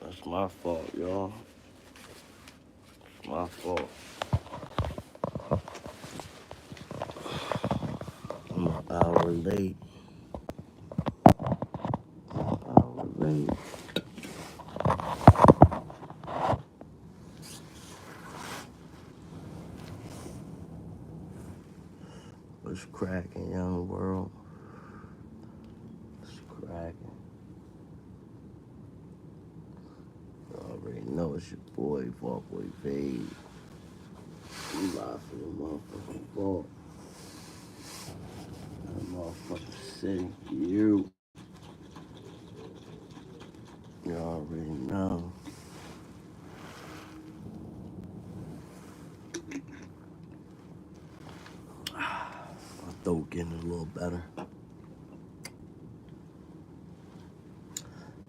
That's my fault, y'all. My fault. I'm an hour late. Hour late. What's cracking, young world? What's cracking? You already know it's your boy, Vault Boy Fade. We live for the motherfucking vault. That motherfucking city. You already know. My throat getting a little better.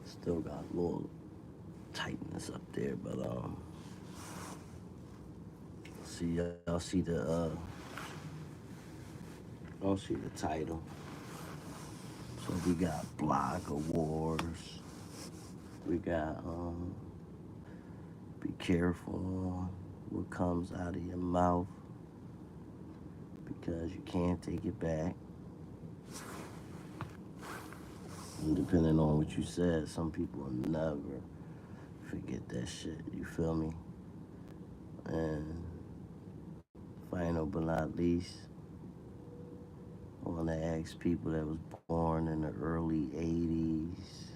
Still got a little tightness up there, but see y'all see the title. So we got Blog Awards. We got be careful on what comes out of your mouth because you can't take it back. And depending on what you said, some people will never forget that shit. You feel me? And final but not least, I want to ask people that was born in the early 80s,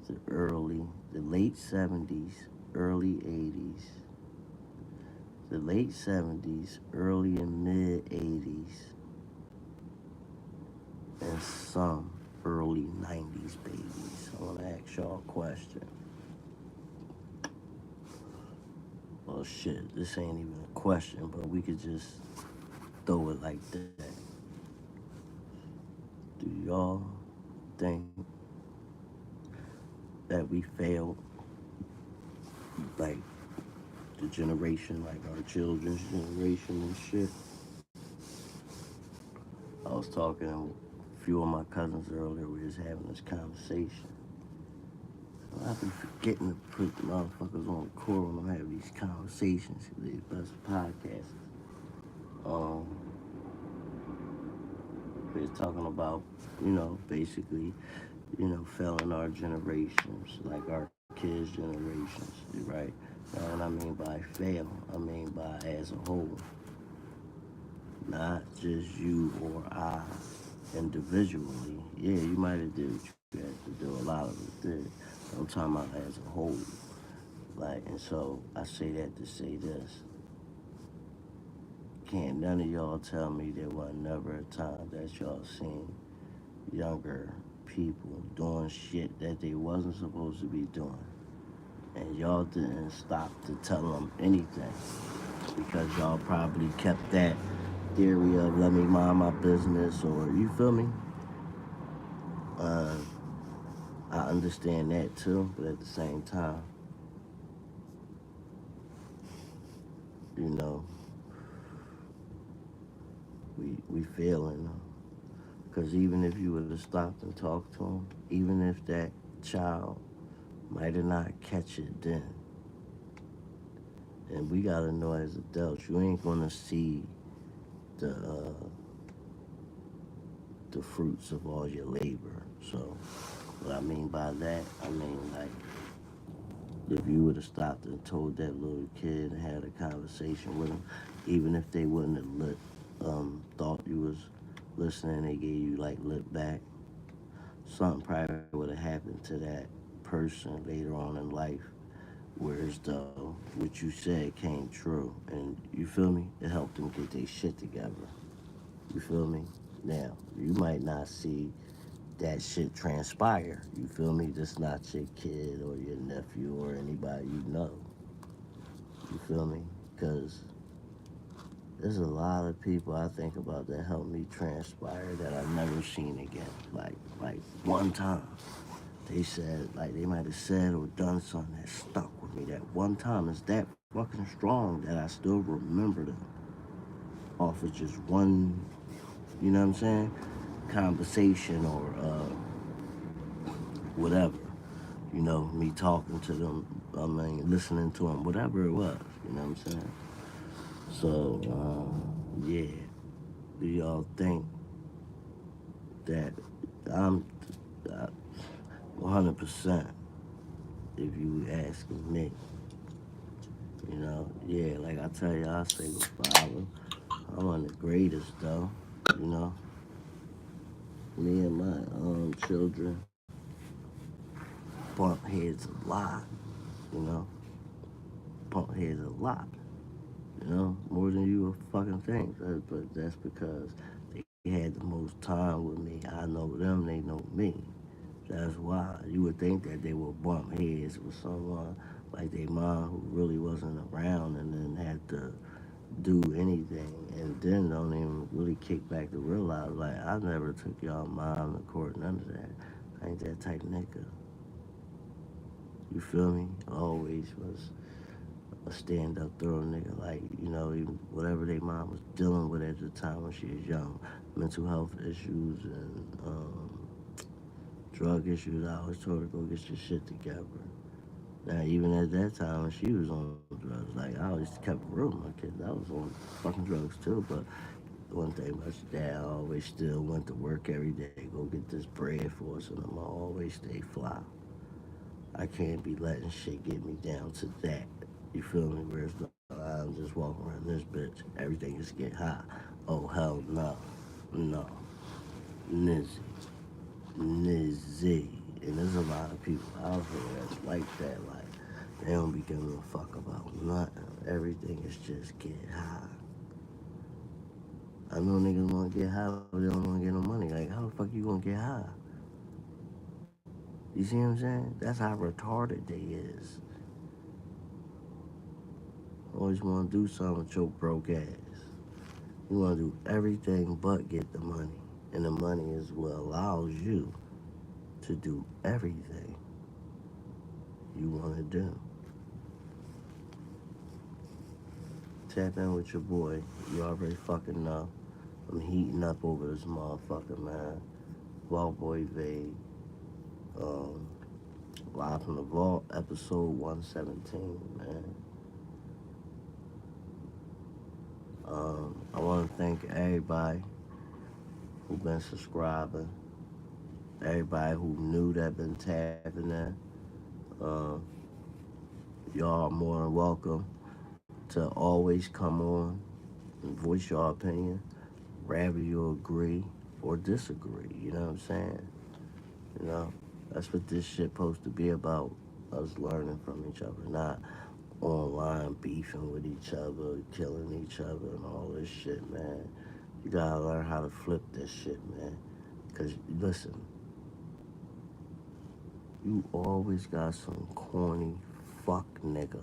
the late 70s, early 80s, the late 70s, early and mid 80s, and some early 90s babies. I want to ask y'all a question. Well, shit, this ain't even a question, but we could just throw it like that. Do y'all think that we failed, like the generation, like our children's generation and shit? I was talking to a few of my cousins earlier. We was having this conversation. I've been forgetting to put the motherfuckers on record when I'm having these conversations. They're the best podcasts. We was talking about, basically, failing our generations, like our kids' generations, right? Now, what I mean by fail, I mean by as a whole. Not just you or I individually. Yeah, you might have did what you had to do. A lot of it did. I'm talking about as a whole. Like, and so I say that to say this. Can't none of y'all tell me there was never a time that y'all seen younger people doing shit that they wasn't supposed to be doing. And y'all didn't stop to tell them anything. Because y'all probably kept that theory of let me mind my business, or you feel me? I understand that too, but at the same time, you know, we failing. Because even if you would have stopped and talked to him, even if that child might have not catch it then, and we gotta know as adults, you ain't gonna see the fruits of all your labor. So what I mean by that, I mean like if you would have stopped and told that little kid and had a conversation with him, even if they wouldn't have thought you was listening, they gave you like lip back, something probably would have happened to that person later on in life. Whereas though what you said came true, and you feel me, it helped them get their shit together. You feel me? Now you might not see that shit transpire. You feel me? That's not your kid or your nephew or anybody you know. You feel me? Because there's a lot of people I think about that helped me transpire that I've never seen again. Like one time, they said, like they might have said or done something that stuck with me. That one time is that fucking strong that I still remember them off of just one, you know what I'm saying, conversation or whatever. Me talking to them, listening to them, whatever it was, you know what I'm saying? So, yeah, do y'all think that I'm 100%, if you asking me, yeah, like I tell you, I say with Father, I'm one of the greatest, though, you know? Me and my children bump heads a lot, you know? Bump heads a lot. More than you would fucking think. But that's because they had the most time with me. I know them, they know me. That's why you would think that they would bump heads with someone like their mom who really wasn't around and then had to do anything and then don't even really kick back to realize like I never took y'all mom to court, none of that. I ain't that type nigga. You feel me? Always was a stand up thorough nigga, like, even whatever their mom was dealing with at the time when she was young, mental health issues and drug issues. I always told her go get your shit together. Now, even at that time when she was on drugs, like I always kept it real with my kids. I was on fucking drugs too, but one thing about your dad, I always still went to work every day, go get this bread for us, and I'ma always stay fly. I can't be letting shit get me down to that. You feel me? Whereas I'm just walking around this bitch, everything just get high. Oh hell no, no, Nizzy, Nizzy, and there's a lot of people out here that's like that. Like they don't be giving a fuck about nothing. Everything is just get high. I know niggas wanna get high, but they don't wanna get no money. Like how the fuck you gonna get high? You see what I'm saying? That's how retarded they is. Always want to do something with your broke ass. You want to do everything but get the money. And the money is what allows you to do everything you want to do. Tap in with your boy. You already fucking know. I'm heating up over this motherfucker, man. Vault Boy Vade. Um, Live from the Vault, episode 117, man. I want to thank everybody who been subscribing. Everybody who knew that been tapping in. Um, Y'all are more than welcome to always come on and voice your opinion, whether you agree or disagree. You know what I'm saying? You know, that's what this shit supposed to be about. Us learning from each other, not online beefing with each other, killing each other, and all this shit, man. You gotta learn how to flip this shit, man. Cause listen, you always got some corny fuck nigga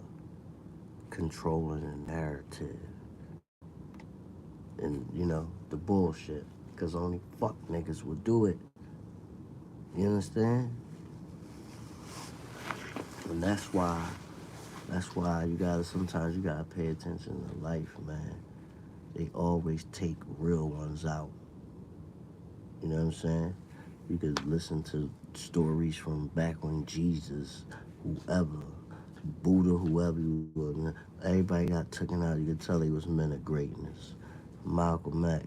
controlling the narrative and the bullshit because only fuck niggas will do it. You understand? And that's why sometimes you gotta pay attention to life, man. They always take real ones out. You know what I'm saying? You could listen to stories from back when Jesus, whoever, Buddha, whoever you were, everybody got taken out. You could tell he was men of greatness. Malcolm X,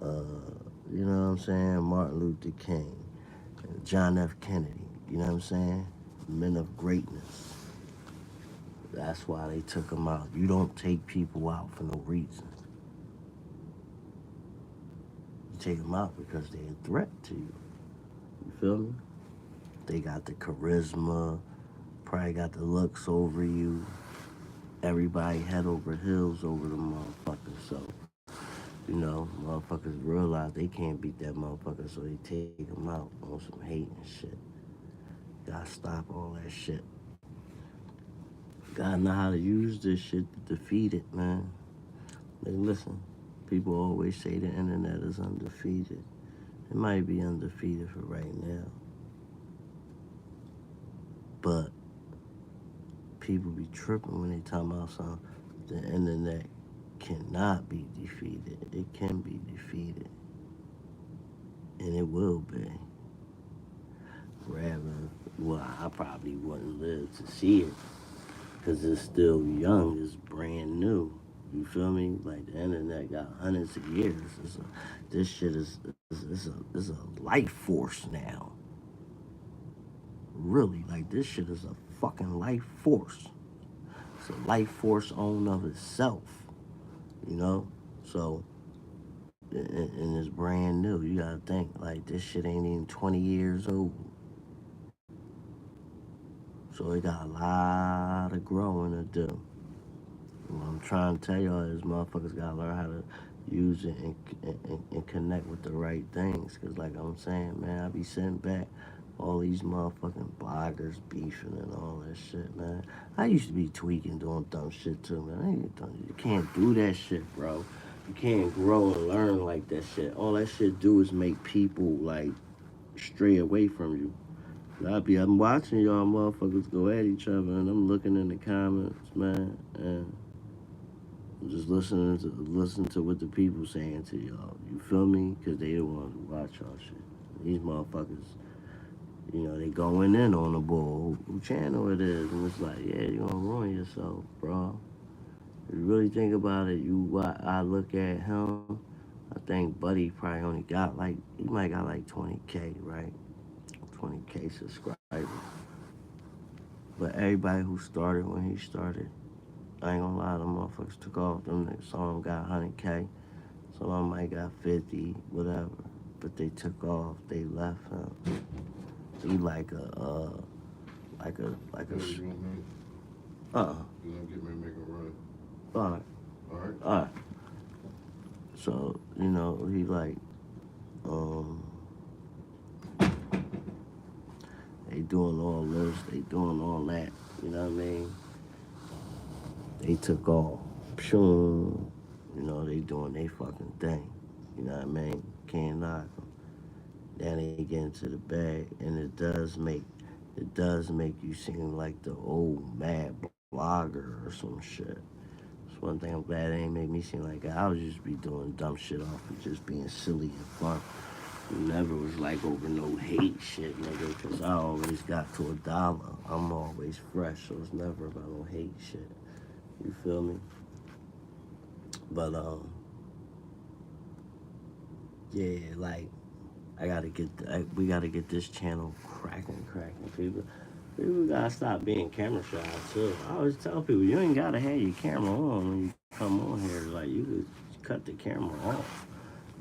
uh, you know what I'm saying? Martin Luther King, John F. Kennedy, you know what I'm saying? Men of greatness. That's why they took them out. You don't take people out for no reason. You take them out because they're a threat to you. You feel me? They got the charisma, probably got the looks over you. Everybody head over heels over the motherfuckers. So, motherfuckers realize they can't beat that motherfucker, so they take them out on some hate and shit. Gotta stop all that shit. Gotta know how to use this shit to defeat it, man. Like, listen, people always say the internet is undefeated. It might be undefeated for right now, but people be tripping when they talk about something. The internet cannot be defeated. It can be defeated, and it will be. Rather well, I probably wouldn't live to see it because it's still young, it's brand new. You feel me? Like the internet got hundreds of years. This shit is a life force now. Really, like this shit is a fucking life force. It's a life force on of itself, you know. So and it's brand new. You gotta think like this shit ain't even 20 years old. So it got a lot of growing to do. What I'm trying to tell y'all is motherfuckers gotta learn how to use it and connect with the right things. Cause like I'm saying, man, I be sitting back, all these motherfucking bloggers beefing and all that shit, man. I used to be tweaking, doing dumb shit too, man. You can't do that shit, bro. You can't grow and learn like that shit. All that shit do is make people like stray away from you. I'm watching y'all motherfuckers go at each other, and I'm looking in the comments, man, and just listen to what the people saying to y'all. You feel me? Because they the ones who watch y'all shit. These motherfuckers, they going in on the bull. Who channel it is, and it's like, yeah, you gonna ruin yourself, bro. If you really think about it, I look at him. I think Buddy probably only got like he might got like 20K, right? 20K subscribers. But everybody who started when he started, I ain't gonna lie, them motherfuckers took off. Them niggas, some of them got 100K. Some of them might got 50, whatever. But they took off. They left him. He like a. You want me? You gonna get me and make a run? Alright. Alright? Alright. So, he like, um, they doing all this, they doing all that. You know what I mean? They took off. Pshum. They doing their fucking thing. You know what I mean? Can't knock them. Then they get into the bag, and it does make you seem like the old mad blogger or some shit. That's one thing I'm glad it ain't make me seem like I was just be doing dumb shit off of just being silly and fun. It never was like over no hate shit, nigga, because I always got to $1. I'm always fresh, so it's never about no hate shit. You feel me? But yeah, like we gotta get this channel cracking. People gotta stop being camera shy too. I always tell people you ain't gotta have your camera on when you come on here. Like you could cut the camera off.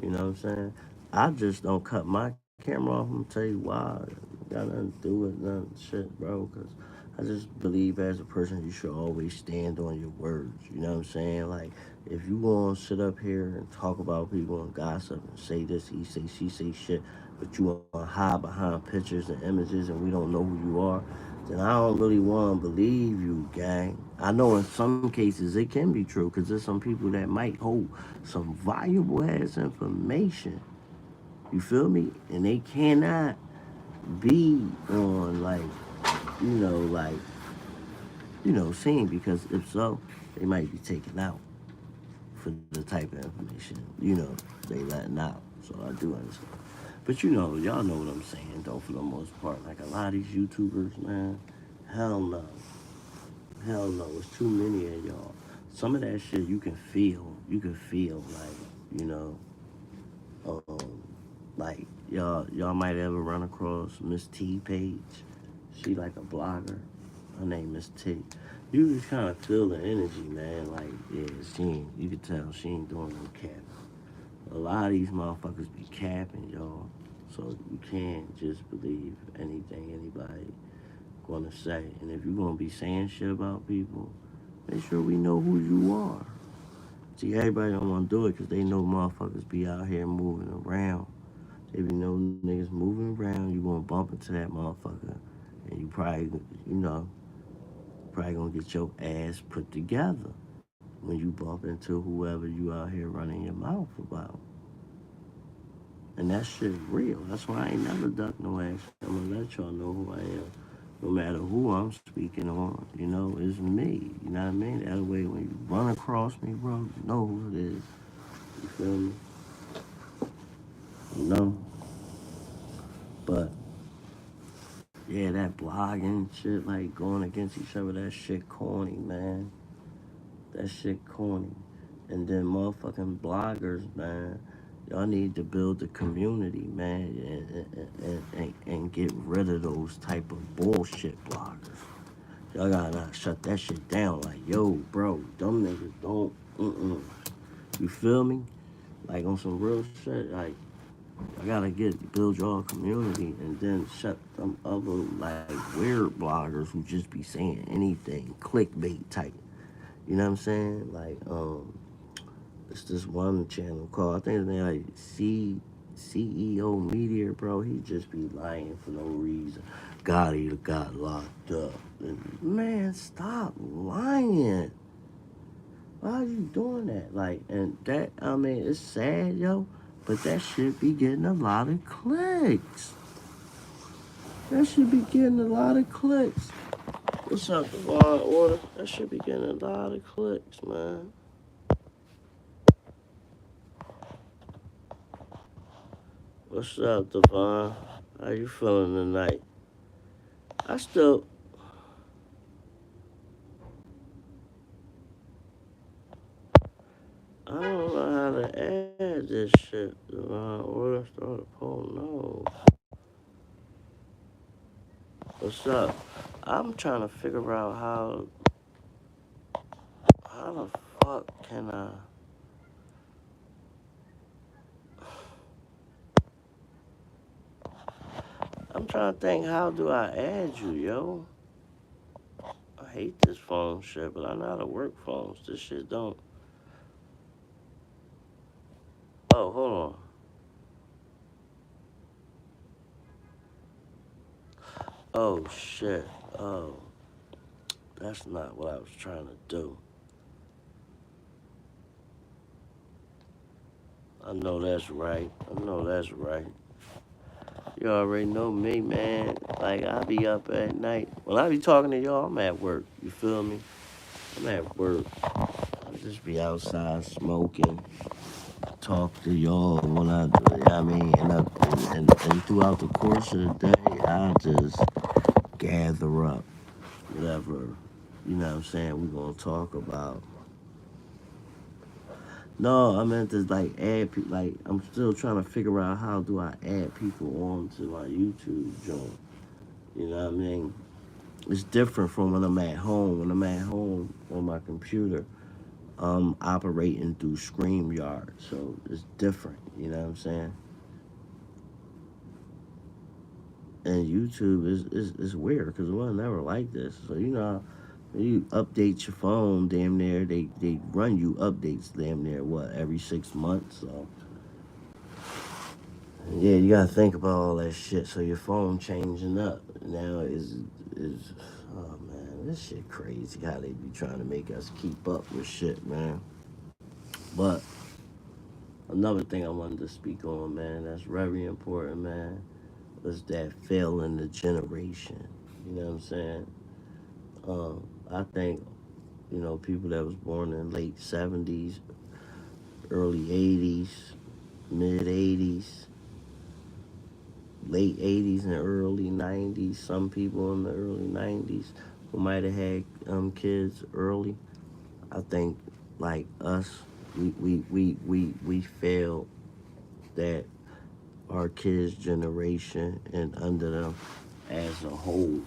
You know what I'm saying? I just don't cut my camera off. I'm gonna tell you why. It got nothing to do with nothing shit, bro. Cause I just believe as a person you should always stand on your words. You know what I'm saying? Like if you want to sit up here and talk about people and gossip and say this, he say, she say shit, but you want to hide behind pictures and images and we don't know who you are, then I don't really want to believe you, gang. I know in some cases it can be true because there's some people that might hold some valuable ass information. You feel me? And they cannot be on like seen because if so, they might be taken out for the type of information, they letting out. So I do understand. But y'all know what I'm saying, though, for the most part. Like a lot of these YouTubers, man, hell no. Hell no. It's too many of y'all. Some of that shit you can feel. You can feel um, like y'all might ever run across Miss T page. She like a blogger. Her name is T. You just kind of feel the energy, man. Like, yeah, you could tell she ain't doing no cap. A lot of these motherfuckers be capping, y'all. So you can't just believe anything anybody gonna say. And if you're gonna be saying shit about people, make sure we know who you are. See, everybody don't want to do it because they know motherfuckers be out here moving around. They be know niggas moving around, you gonna bump into that motherfucker. And you probably gonna get your ass put together when you bump into whoever you out here running your mouth about. And that shit real. That's why I ain't never duck no action. I'm gonna let y'all know who I am. No matter who I'm speaking on, it's me. You know what I mean? That way when you run across me, bro, you know who it is. You feel me? You know? But Yeah, that blogging shit, like going against each other, that shit corny, man. That shit corny. And then motherfucking bloggers, man. Y'all need to build the community, man, and get rid of those type of bullshit bloggers. Y'all gotta shut that shit down. Like, yo, bro, them niggas don't, You feel me? Like on some real shit, like I gotta build y'all community and then shut them other like weird bloggers who just be saying anything, clickbait type. You know what I'm saying? Like, it's this one channel called, I think his name like CEO Media, bro. He just be lying for no reason. Got locked up. And, man, stop lying. Why are you doing that? Like, and that, I mean, it's sad, yo, but that should be getting a lot of clicks. That should be getting a lot of clicks. What's up, Divine Order? That should be getting a lot of clicks, man. What's up, Divine? How you feeling tonight? I still, I don't know how to add this shit, Divine Order. Start a poll, no. What's up? I'm trying to figure out how the fuck can I? I'm trying to think, how do I add you, yo? I hate this phone shit, but I know how to work phones. This shit don't. Oh, hold on. Oh, shit. Oh, that's not what I was trying to do. I know that's right. I know that's right. You already know me, man. Like, I be up at night. When I be talking to y'all, I'm at work. You feel me? I'm at work. I just be outside smoking, talk to y'all when I mean, and throughout the course of the day, I just gather up whatever, you know what I'm saying, we're going to talk about. No, I meant to like add people. Like I'm still trying to figure out how do I add people onto my YouTube joint. You know what I mean? It's different from when I'm at home. When I'm at home on my computer, I'm operating through StreamYard, so it's different. You know what I'm saying? And YouTube is weird because it was never like this. So you know, you update your phone, damn near they run you updates damn near what every 6 months. So yeah, you gotta think about all that shit. So your phone changing up now is oh man, this shit crazy how they be trying to make us keep up with shit, man. But another thing I wanted to speak on, man, that's very important, man, was that failing the generation. You know what I'm saying? I think people that was born in late '70s, early '80s, mid '80s, late '80s and early '90s. Some people in the early '90s who might have had kids early. I think like us, we failed that our kids' generation and under them as a whole,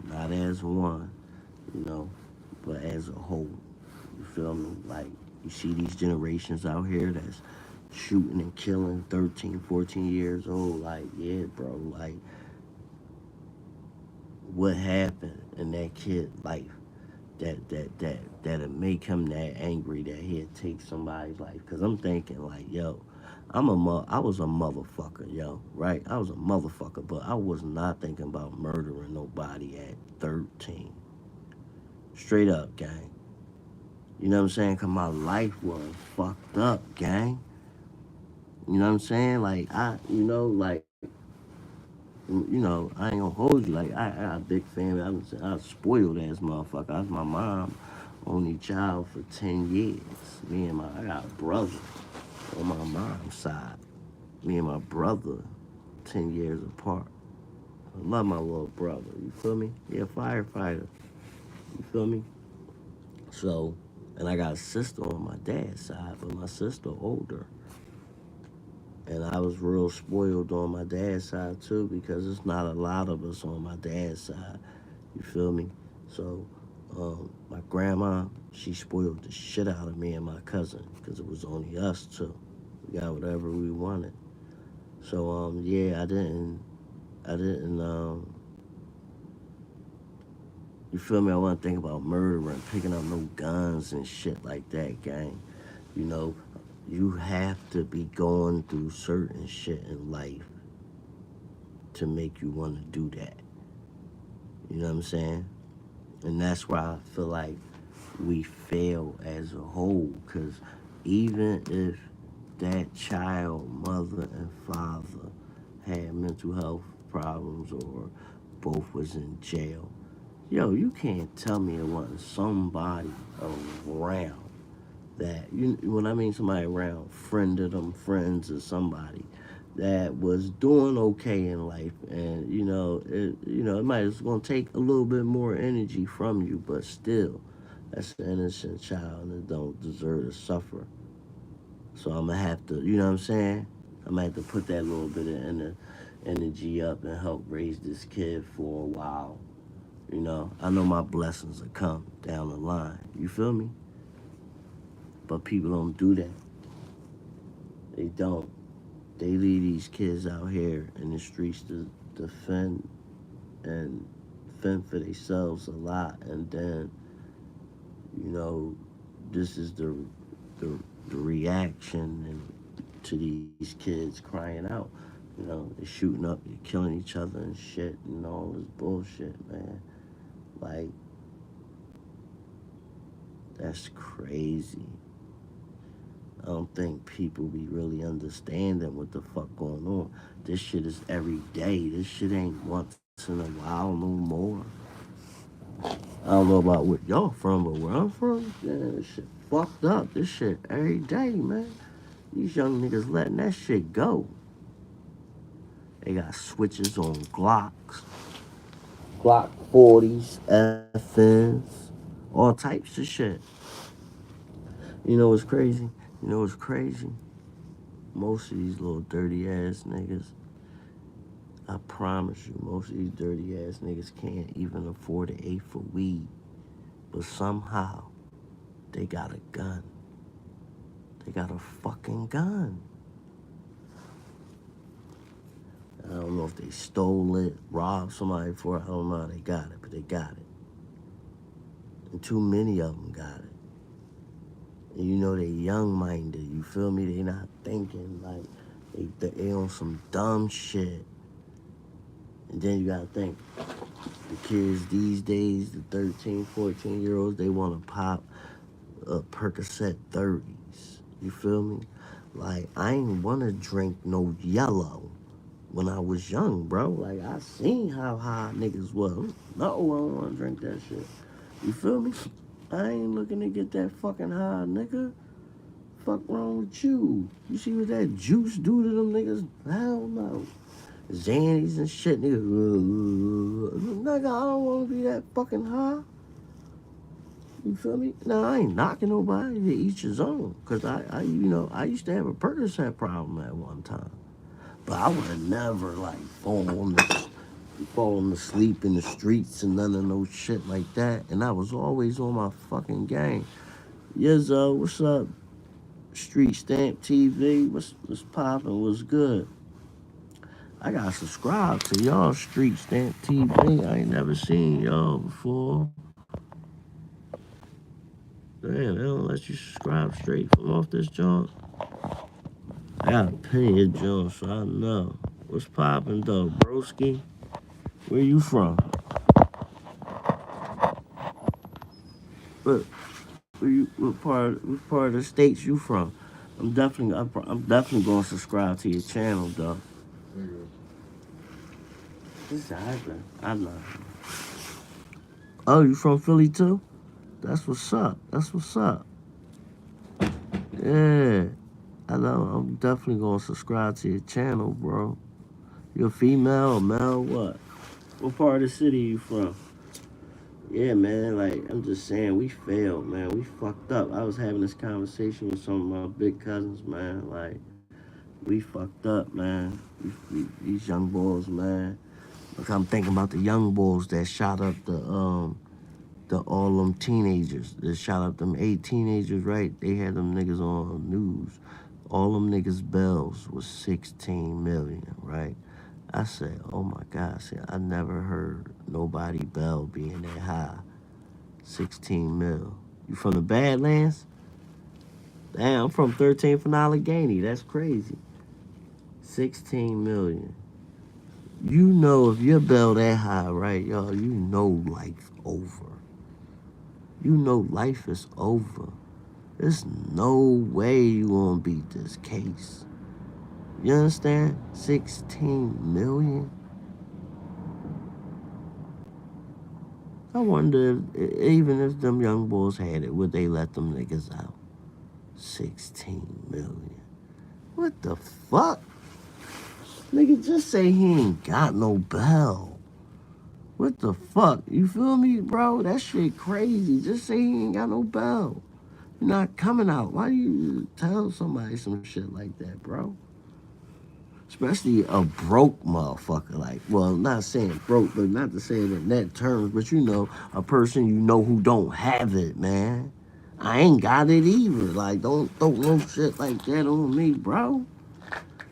not as one, you know, but as a whole. You feel me? Like you see these generations out here that's shooting and killing 13, 14 years old. Like, yeah, bro, like what happened in that kid life that'll make him that angry that he'll take somebody's life. Cause I'm thinking like, yo, I was a motherfucker, yo, right? I was a motherfucker, but I was not thinking about murdering nobody at 13. Straight up, gang. You know what I'm saying? Cause my life was fucked up, gang. You know what I'm saying? Like I ain't gonna hold you. Like I got a big family. I was spoiled ass motherfucker. I was my mom only child for 10 years. I got a brother on my mom's side. Me and my brother 10 years apart. I love my little brother. You feel me? He a firefighter. You feel me? So, and I got a sister on my dad's side, but my sister older. And I was real spoiled on my dad's side too because there's not a lot of us on my dad's side. You feel me? So, my grandma, she spoiled the shit out of me and my cousin because it was only us two. We got whatever we wanted. So, yeah, I didn't, you feel me? I wasn't thinking about murder and picking up no guns and shit like that, gang. You know, you have to be going through certain shit in life to make you want to do that. You know what I'm saying? And that's why I feel like we fail as a whole. Because even if that child, mother, and father had mental health problems or both was in jail, yo, you can't tell me it wasn't somebody around that, you when I mean somebody around, friend of them, friends or somebody that was doing okay in life, and it might it's gonna take a little bit more energy from you, but still, that's an innocent child that don't deserve to suffer. So I'm gonna have to, you know what I'm saying? I'm gonna have to put that little bit of energy up and help raise this kid for a while. I know my blessings will come down the line. You feel me? But people don't do that. They don't. They leave these kids out here in the streets to defend and fend for themselves a lot, and then you know this is the, the reaction to these kids crying out. They're shooting up, they're killing each other and shit, and all this bullshit, man. Like, that's crazy. I don't think people be really understanding what the fuck going on. This shit is every day. This shit ain't once in a while no more. I don't know about where y'all from, but where I'm from, yeah, this shit fucked up. This shit every day, man. These young niggas letting that shit go. They got switches on Glocks, Glock 40s, FNs, all types of shit. You know what's crazy? You know what's crazy? Most of these little dirty ass niggas, I promise you, most of these dirty ass niggas can't even afford an eighth for weed. But somehow, they got a gun. They got a fucking gun. I don't know if they stole it, robbed somebody for it. I don't know how they got it, but they got it. And too many of them got it. And they young-minded. You feel me? They not thinking like they on some dumb shit. And then you gotta think, the kids these days, the 13, 14-year-olds, they want to pop Percocet 30s. You feel me? Like, I ain't want to drink no yellow when I was young, bro. Like, I seen how high niggas was. No, I don't want to drink that shit. You feel me? I ain't looking to get that fucking high, nigga. Fuck wrong with you? You see what that juice do to them niggas? Hell no. Xannies and shit, nigga. Nigga, I don't want to be that fucking high. You feel me? Now, I ain't knocking nobody, to each his own. Because I used to have a Percocet problem at one time. But I would have never, like, fallen asleep in the streets and none of no shit like that. And I was always on my fucking game. Yizzo, what's up? Street Stamp TV, what's poppin'? What's good? I got subscribed to y'all Street Stamp TV. I ain't never seen y'all before. Damn, they don't let you subscribe straight from off this joint. I gotta pay your joint so I know. What's poppin' though, broski? Where you from? What, what part of the states you from? I'm definitely gonna subscribe to your channel though. There you This is happening. I know. Oh, you from Philly too? That's what's up. That's what's up. Yeah. I know. I'm definitely gonna subscribe to your channel, bro. You're female or male? What? What part of the city you from? Yeah, man, like, I'm just saying, we failed, man. We fucked up. I was having this conversation with some of my big cousins, man. Like, we fucked up, man. These young boys, man. Like, I'm thinking about the young boys that shot up the all them teenagers. That shot up them 8 teenagers, right? They had them niggas on news. All them niggas' bells was 16 million, right? I said, oh my God, I said, I never heard nobody bell being that high. 16 mil. You from the Badlands? Damn, I'm from 13th and Allegheny. That's crazy. 16 million. You know if your bell that high, right, y'all, you know life over. You know life is over. There's no way you gonna beat this case. You understand? 16 million? I wonder if, even if them young boys had it, would they let them niggas out? 16 million. What the fuck? Nigga, just say he ain't got no bell. What the fuck? You feel me, bro? That shit crazy. Just say he ain't got no bell. You're not coming out. Why do you tell somebody some shit like that, bro? Especially a broke motherfucker. Like, well, not saying broke, but not to say it in that terms, but you know, a person you know who don't have it, man. I ain't got it either. Like, don't throw no shit like that on me, bro.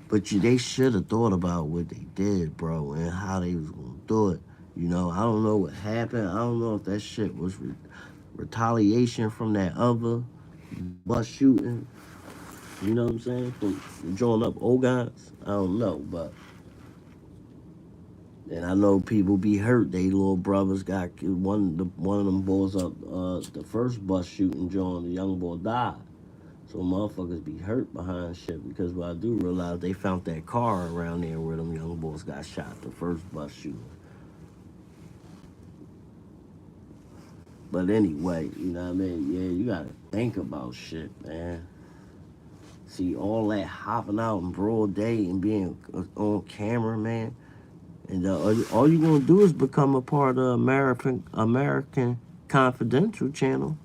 But they should have thought about what they did, bro, and how they was gonna do it. You know, I don't know what happened. I don't know if that shit was retaliation from that other bus shooting. You know what I'm saying? From drawing up old guys. I don't know, but and I know people be hurt. They little brothers got one of them boys up. The first bus shooting, John, the young boy died. So motherfuckers be hurt behind shit because what I do realize they found that car around there where them young boys got shot, the first bus shooting. But anyway, you know what I mean? Yeah, you gotta think about shit, man. See all that hopping out in broad day and being on camera, man. And all you gonna do is become a part of American Confidential channel.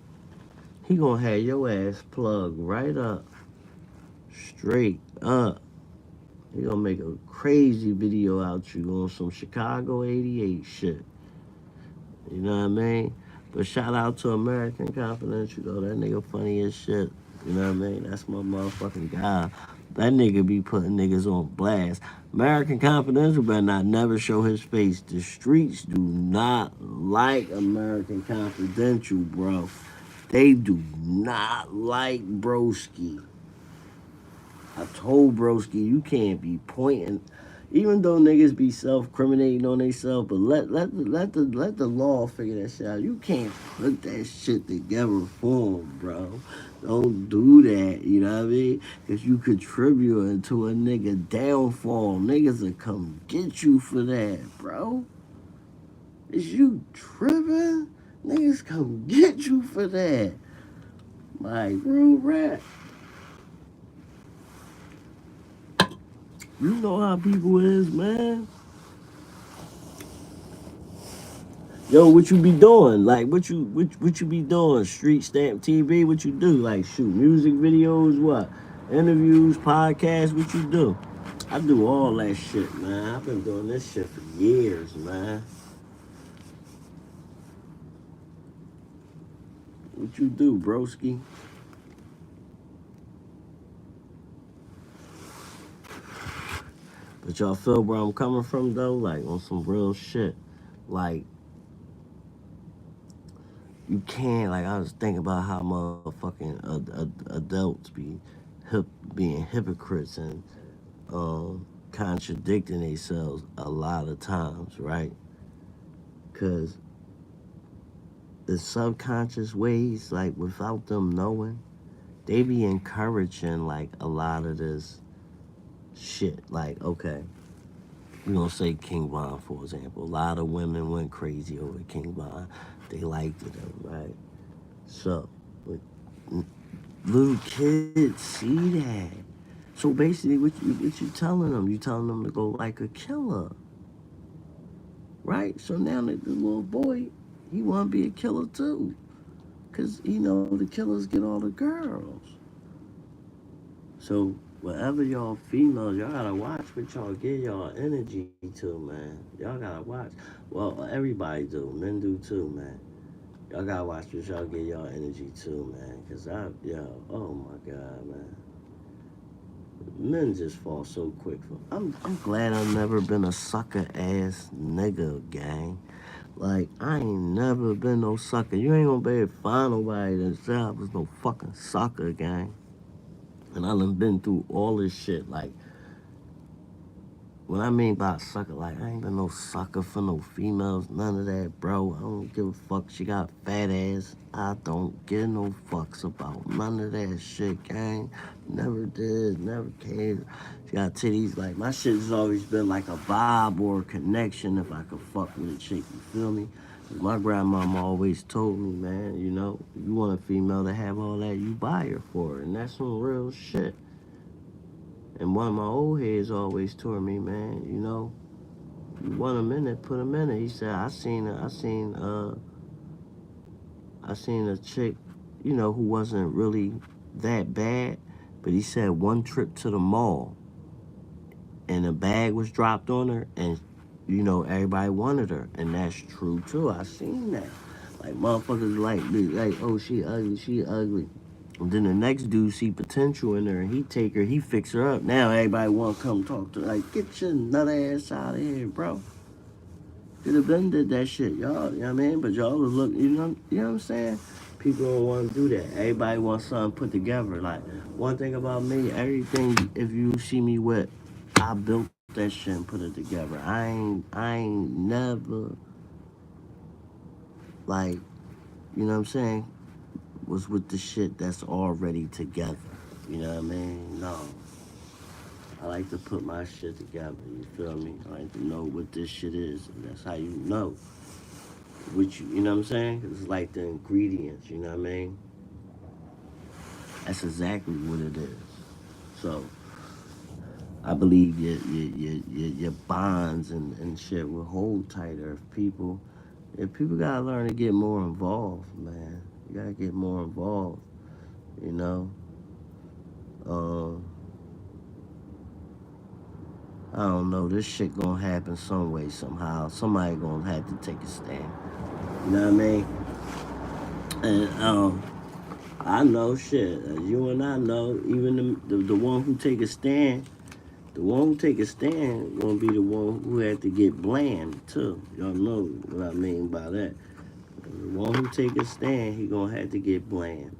He gonna have your ass plugged right up, straight up. He gonna make a crazy video out you on some Chicago '88 shit. You know what I mean? But shout out to American Confidential though. That nigga funny as shit. You know what I mean? That's my motherfucking guy. That nigga be putting niggas on blast. American Confidential better not never show his face. The streets do not like American Confidential, bro. They do not like Broski. I told Broski you can't be pointing, even though niggas be self-criminating on themselves, but let the law figure that shit out. You can't put that shit together for 'em, bro. Don't do that, you know what I mean? Because you contributing to a nigga downfall. Niggas will come get you for that, bro. Is you tripping? Niggas come get you for that. Like, real rap. You know how people is, man. Yo, what you be doing? Like, what you be doing? Street Stamp TV? What you do? Like, shoot music videos? What? Interviews, podcasts? What you do? I do all that shit, man. I've been doing this shit for years, man. What you do, broski? But y'all feel where I'm coming from, though? Like, on some real shit. Like, you can't, like, I was thinking about how motherfucking adults be being hypocrites and contradicting themselves a lot of times, right? Because the subconscious ways, like without them knowing, they be encouraging like a lot of this shit. Like, okay, we're gonna say King Von, for example. A lot of women went crazy over King Von. They liked it, right? So, little kids see that. So basically, what you telling them? You telling them to go like a killer. right? So now the little boy, he want to be a killer too. Because, the killers get all the girls. So, whatever y'all females, y'all gotta watch what y'all give y'all energy to, man. Y'all gotta watch. Well, everybody do. Men do too, man. Y'all gotta watch what y'all give y'all energy to, man. Because oh my God, man. Men just fall so quick. I'm glad I've never been a sucker ass nigga, gang. Like, I ain't never been no sucker. You ain't gonna be able to find nobody that said I was no fucking sucker, gang. And I done been through all this shit. Like, what I mean by sucker, like, I ain't been no sucker for no females, none of that, bro. I don't give a fuck. She got fat ass. I don't give no fucks about none of that shit, gang. Never did, never cared. She got titties. Like, my shit has always been like a vibe or a connection if I could fuck with a chick, you feel me? My grandmama always told me, man, you want a female to have all that, you buy her for it. And that's some real shit. And one of my old heads always told me, man, you want a minute, put him in it. He said, I seen a chick, who wasn't really that bad, but he said one trip to the mall and a bag was dropped on her and everybody wanted her. And that's true too. I seen that. Like motherfuckers like, oh, she ugly, she ugly. And then the next dude see potential in her and he take her, he fix her up. Now everybody want to come talk to her. Like, get your nut ass out of here, bro. Could have been did that shit, y'all. You know what I mean? But y'all was looking, you know what I'm saying? People don't want to do that. Everybody wants something put together. Like, one thing about me, everything, if you see me with, I built that shit and put it together. I ain't never, like, you know what I'm saying? Was with the shit that's already together. You know what I mean? No. I like to put my shit together, you feel me? I like to know what this shit is. And that's how you know. Which, you know what I'm saying? It's like the ingredients, you know what I mean? That's exactly what it is. So, I believe your bonds and shit will hold tighter if people gotta learn to get more involved, man. You gotta get more involved, you know? Um, I don't know. This shit gonna happen some way, somehow. Somebody gonna have to take a stand. You know what I mean? And I know shit. You and I know. Even the one who take a stand, the one who take a stand gonna be the one who had to get blamed too. Y'all know what I mean by that. The one who take a stand, he gonna have to get blamed.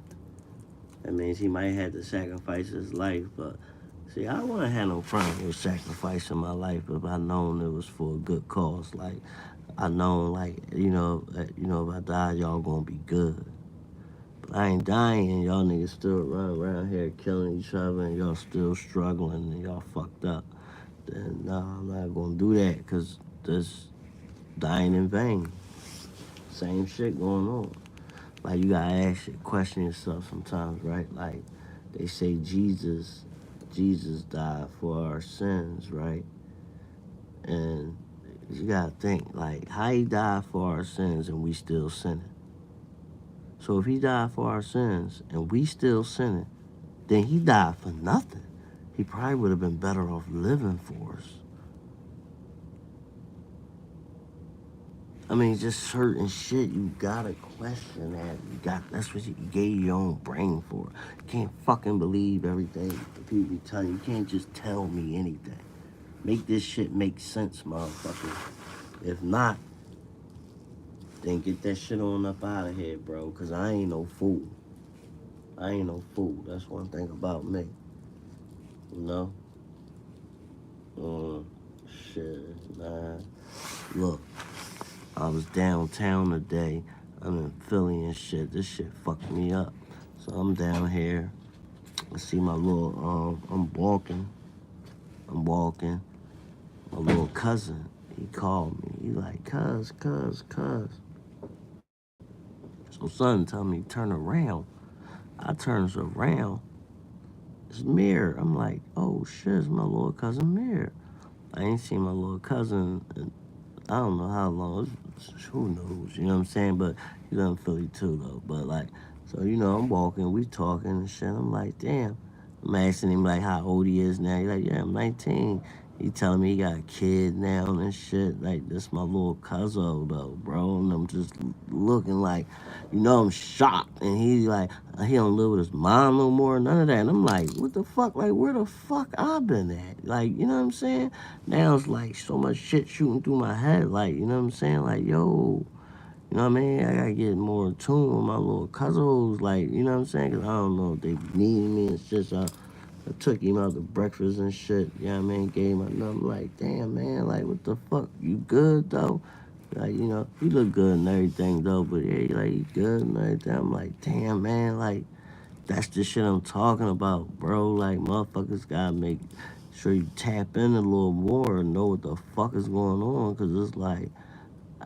That means he might have to sacrifice his life, but see, I wouldn't have no problem with sacrificing my life if I known it was for a good cause. Like I known, like if I die, y'all gonna be good. But I ain't dying, and y'all niggas still running around here killing each other, and y'all still struggling, and y'all fucked up. Then nah, I'm not gonna do that, cause this dying in vain. Same shit going on. Like you gotta question yourself sometimes, right? Like they say Jesus died for our sins, right? And you gotta think, like, how he died for our sins and we still sinning. So if he died for our sins and we still sinning, then he died for nothing. He probably would have been better off living for us. I mean, just certain shit you gotta question that. That's what you gave your own brain for. You can't fucking believe everything the people be telling you. You can't just tell me anything. Make this shit make sense, motherfucker. If not, then get that shit on up out of here, bro. Cause I ain't no fool. I ain't no fool. That's one thing about me. You know? Uh, shit, man. Look, I was downtown today. I'm in Philly and shit. This shit fucked me up. So I'm down here. I see my little, I'm walking. My little cousin, he called me. He like, cuz. So son tell me, turn around. I turns around. It's Mirror. I'm like, oh shit, it's my little cousin Mirror. I ain't seen my little cousin in I don't know how long. Who knows? You know what I'm saying? But he live in Philly too, though. But like, so I'm walking, we talking and shit. I'm like, damn. I'm asking him like how old he is now. He's like, yeah, I'm 19. He telling me he got a kid now and shit. Like, this my little cousin though, bro. And I'm just looking like, I'm shocked. And he like, he don't live with his mom no more, none of that. And I'm like, what the fuck? Like, where the fuck I been at? Like, you know what I'm saying? Now it's like so much shit shooting through my head. Like, you know what I'm saying? Like, yo, you know what I mean? I gotta get more in tune with my little cousins. Like, you know what I'm saying? Cause I don't know if they need me and shit. So I took him out to breakfast and shit. You know what I mean? Gave him a number. Like, damn, man. Like, what the fuck? You good, though? Like, he look good and everything, though. But, yeah, like, he good and everything. I'm like, damn, man. Like, that's the shit I'm talking about, bro. Like, motherfuckers gotta make sure you tap in a little more and know what the fuck is going on. Cause it's like,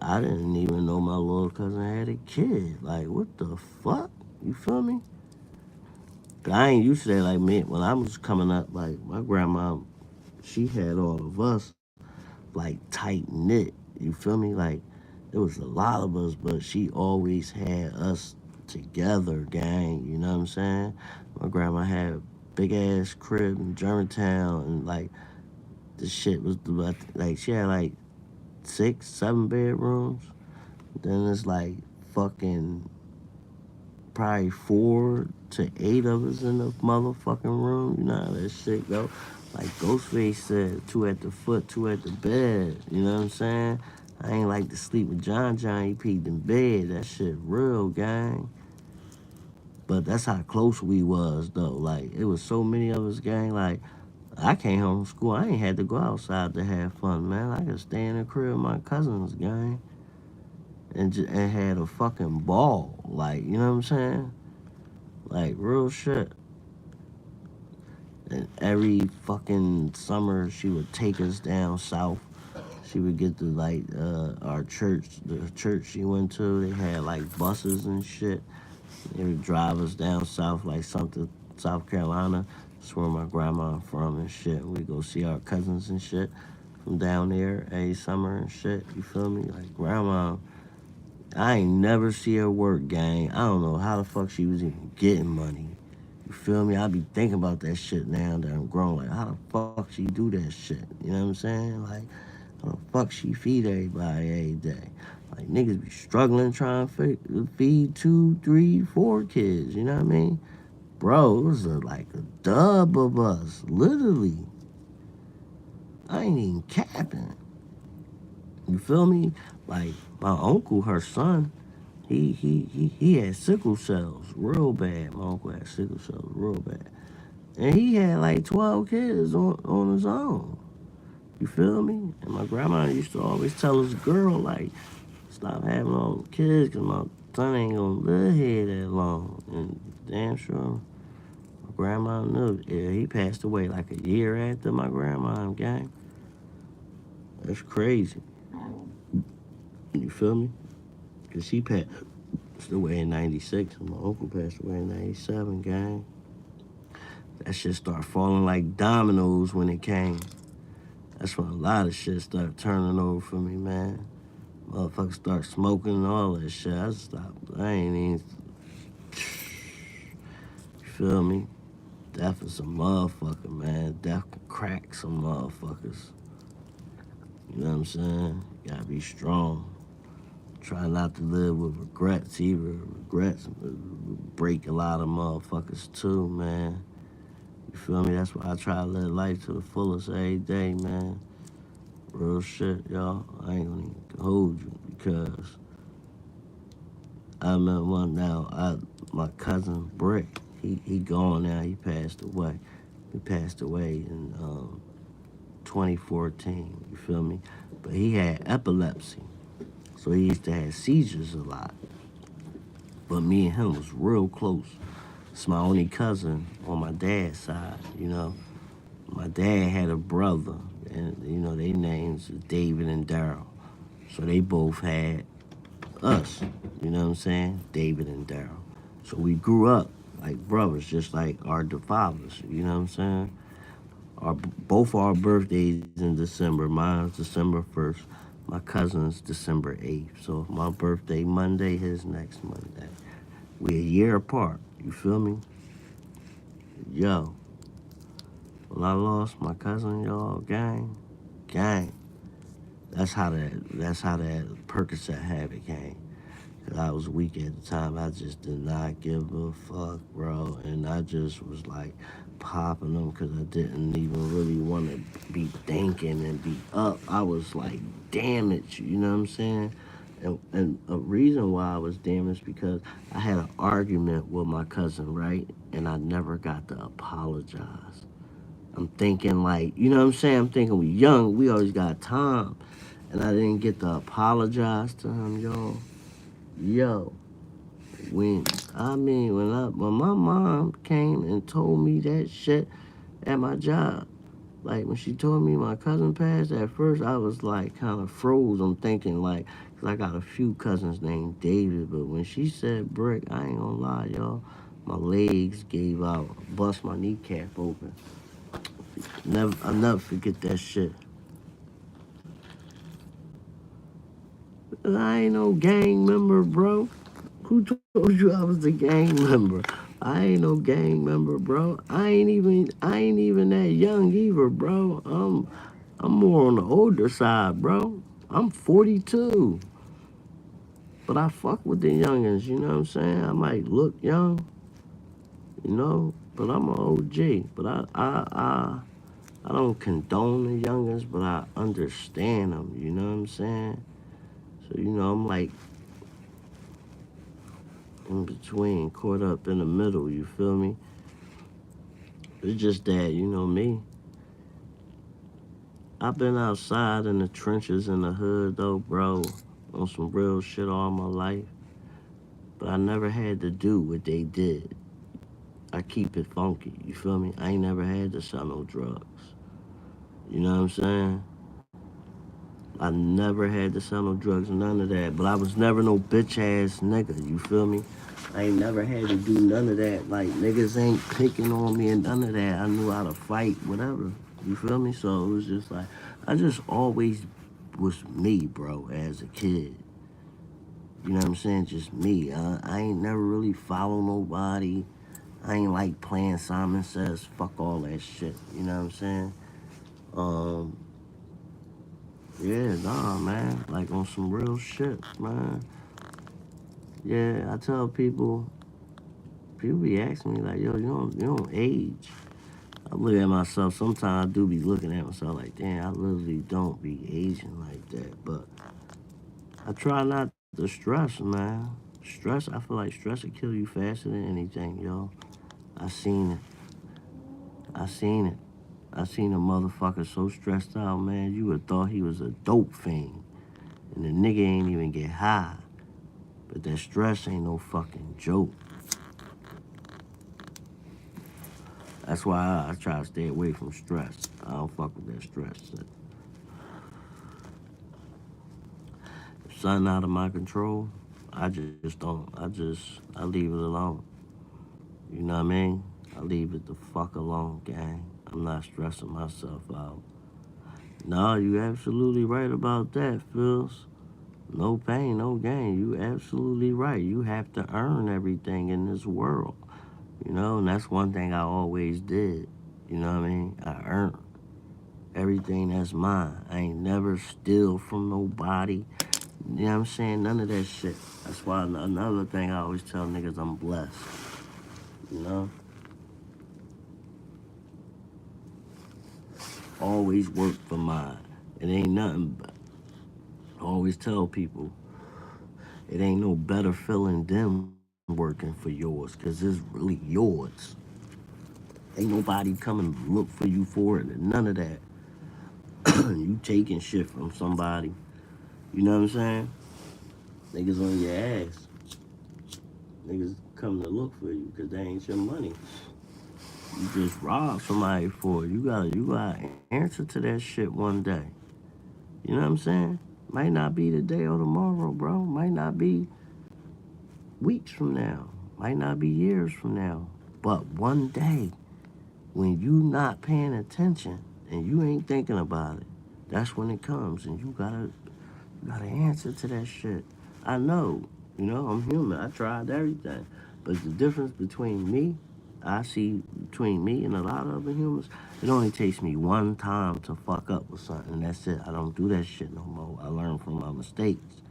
I didn't even know my little cousin had a kid. Like, what the fuck? You feel me? 'Cause I ain't used to that. Like, me, when I was coming up, like, my grandma, she had all of us, like, tight knit. You feel me? Like, there was a lot of us, but she always had us together, gang. You know what I'm saying? My grandma had a big ass crib in Germantown, and, like, the shit was, like, she had, like, 6, 7 bedrooms. Then it's like fucking probably 4 to 8 of us in the motherfucking room. You know how that shit go? Like Ghostface said, 2 at the foot, 2 at the bed. You know what I'm saying? I ain't like to sleep with John. He peed in bed. That shit real, gang. But that's how close we was, though. Like, it was so many of us, gang. Like, I came home from school. I ain't had to go outside to have fun, man. I could stay in the crib with my cousins, gang. And had a fucking ball. Like, you know what I'm saying? Like, real shit. And every fucking summer, she would take us down south. She would get to, like, our church, the church she went to. They had, like, buses and shit. They would drive us down south, like, something, South Carolina. That's where my grandma from and shit. We go see our cousins and shit from down there every summer and shit. You feel me? Like, grandma, I ain't never see her work, gang. I don't know how the fuck she was even getting money. You feel me? I be thinking about that shit now that I'm grown. Like, how the fuck she do that shit? You know what I'm saying? Like, how the fuck she feed everybody every day? Like, niggas be struggling trying to feed 2, 3, 4 kids. You know what I mean? Bro, it was like a dub of us. Literally. I ain't even capping. You feel me? Like, my uncle, her son, he had sickle cells real bad. My uncle had sickle cells real bad. And he had like 12 kids on his own. You feel me? And my grandma used to always tell his girl, like, stop having all the kids because my son ain't going to live here that long. And damn sure, my grandma knew. Yeah, he passed away like a year after my grandma, gang. That's crazy. You feel me? Because he passed away in 96 and my uncle passed away in 97, gang. That shit started falling like dominoes when it came. That's when a lot of shit started turning over for me, man. Motherfuckers start smoking and all that shit. I stopped. I ain't even. You feel me? Death is a motherfucker, man. Death can crack some motherfuckers. You know what I'm saying? You gotta be strong. Try not to live with regrets either. Regrets break a lot of motherfuckers too, man. You feel me? That's why I try to live life to the fullest every day, man. Real shit, y'all. I ain't gonna even hold you because I remember one now. My cousin Brick, he gone now. He passed away. He passed away in 2014. You feel me? But he had epilepsy, so he used to have seizures a lot. But me and him was real close. It's my only cousin on my dad's side, you know. My dad had a brother, and, their names are David and Daryl. So they both had us, you know what I'm saying? David and Daryl. So we grew up like brothers, just like our fathers, you know what I'm saying? Both our birthdays in December. Mine is December 1st. My cousin's December 8th. So my birthday Monday, his next Monday. We a year apart. You feel me? Yo, when I lost my cousin, y'all, gang. That's how that Percocet habit came. Cause I was weak at the time. I just did not give a fuck, bro. And I just was like popping them because I didn't even really want to be thinking and be up. I was like damaged, you know what I'm saying? And a reason why I was damaged because I had an argument with my cousin, right? And I never got to apologize. I'm thinking like, you know what I'm saying? I'm thinking we young, we always got time. And I didn't get to apologize to him, yo. Yo, when when my mom came and told me that shit at my job, like when she told me my cousin passed, at first I was like kind of froze. I'm thinking like, 'cause I got a few cousins named David, but when she said Brick, I ain't gonna lie, y'all, my legs gave out, bust my kneecap open. I'll never forget that shit. I ain't no gang member, bro. Who told you I was a gang member? I ain't no gang member, bro. I ain't even that young either, bro. I'm more on the older side, bro. I'm 42. But I fuck with the youngins, you know what I'm saying? I might look young, but I'm an OG. But I don't condone the youngins, but I understand them, you know what I'm saying? So, I'm like in between, caught up in the middle, you feel me? It's just that, me. I've been outside in the trenches in the hood though, bro, on some real shit all my life. But I never had to do what they did. I keep it funky, you feel me? I ain't never had to sell no drugs. You know what I'm saying? I never had to sell no drugs, none of that. But I was never no bitch ass nigga, you feel me? I ain't never had to do none of that. Like, niggas ain't picking on me and none of that. I knew how to fight, whatever. You feel me? So it was just like, I just always was me, bro, as a kid. You know what I'm saying? Just me. I ain't never really follow nobody. I ain't like playing Simon Says, fuck all that shit. You know what I'm saying? Um, yeah, nah, man. Like on some real shit, man. Yeah, I tell people be asking me like, yo, you don't age. I look at myself, sometimes I do be looking at myself like, damn, I literally don't be aging like that. But I try not to stress, man. Stress, I feel like stress will kill you faster than anything, yo. I seen it. I seen it. I seen a motherfucker so stressed out, man, you would thought he was a dope fiend. And the nigga ain't even get high. But that stress ain't no fucking joke. That's why I try to stay away from stress. I don't fuck with that stress. If something out of my control, I just don't. I leave it alone. You know what I mean? I leave it the fuck alone, gang. I'm not stressing myself out. No, you absolutely right about that, Phils. No pain, no gain. You absolutely right. You have to earn everything in this world. And that's one thing I always did. You know what I mean? I earned everything that's mine. I ain't never steal from nobody. You know what I'm saying? None of that shit. That's why another thing I always tell niggas I'm blessed. You know? Always work for mine. It ain't nothing but I always tell people it ain't no better feeling than working for yours, cause it's really yours. Ain't nobody coming to look for you for it and none of that. You taking shit from somebody. You know what I'm saying? Niggas on your ass. Niggas come to look for you because they ain't your money. You just robbed somebody for it. You gotta answer to that shit one day. You know what I'm saying? Might not be today or tomorrow, bro. Might not be weeks from now. Might not be years from now. But one day, when you not paying attention and you ain't thinking about it, that's when it comes and you gotta You gotta answer to that shit. I know, I'm human. I tried everything. But the difference between me, I see between me and a lot of other humans, it only takes me one time to fuck up with something, and that's it. I don't do that shit no more. I learn from my mistakes.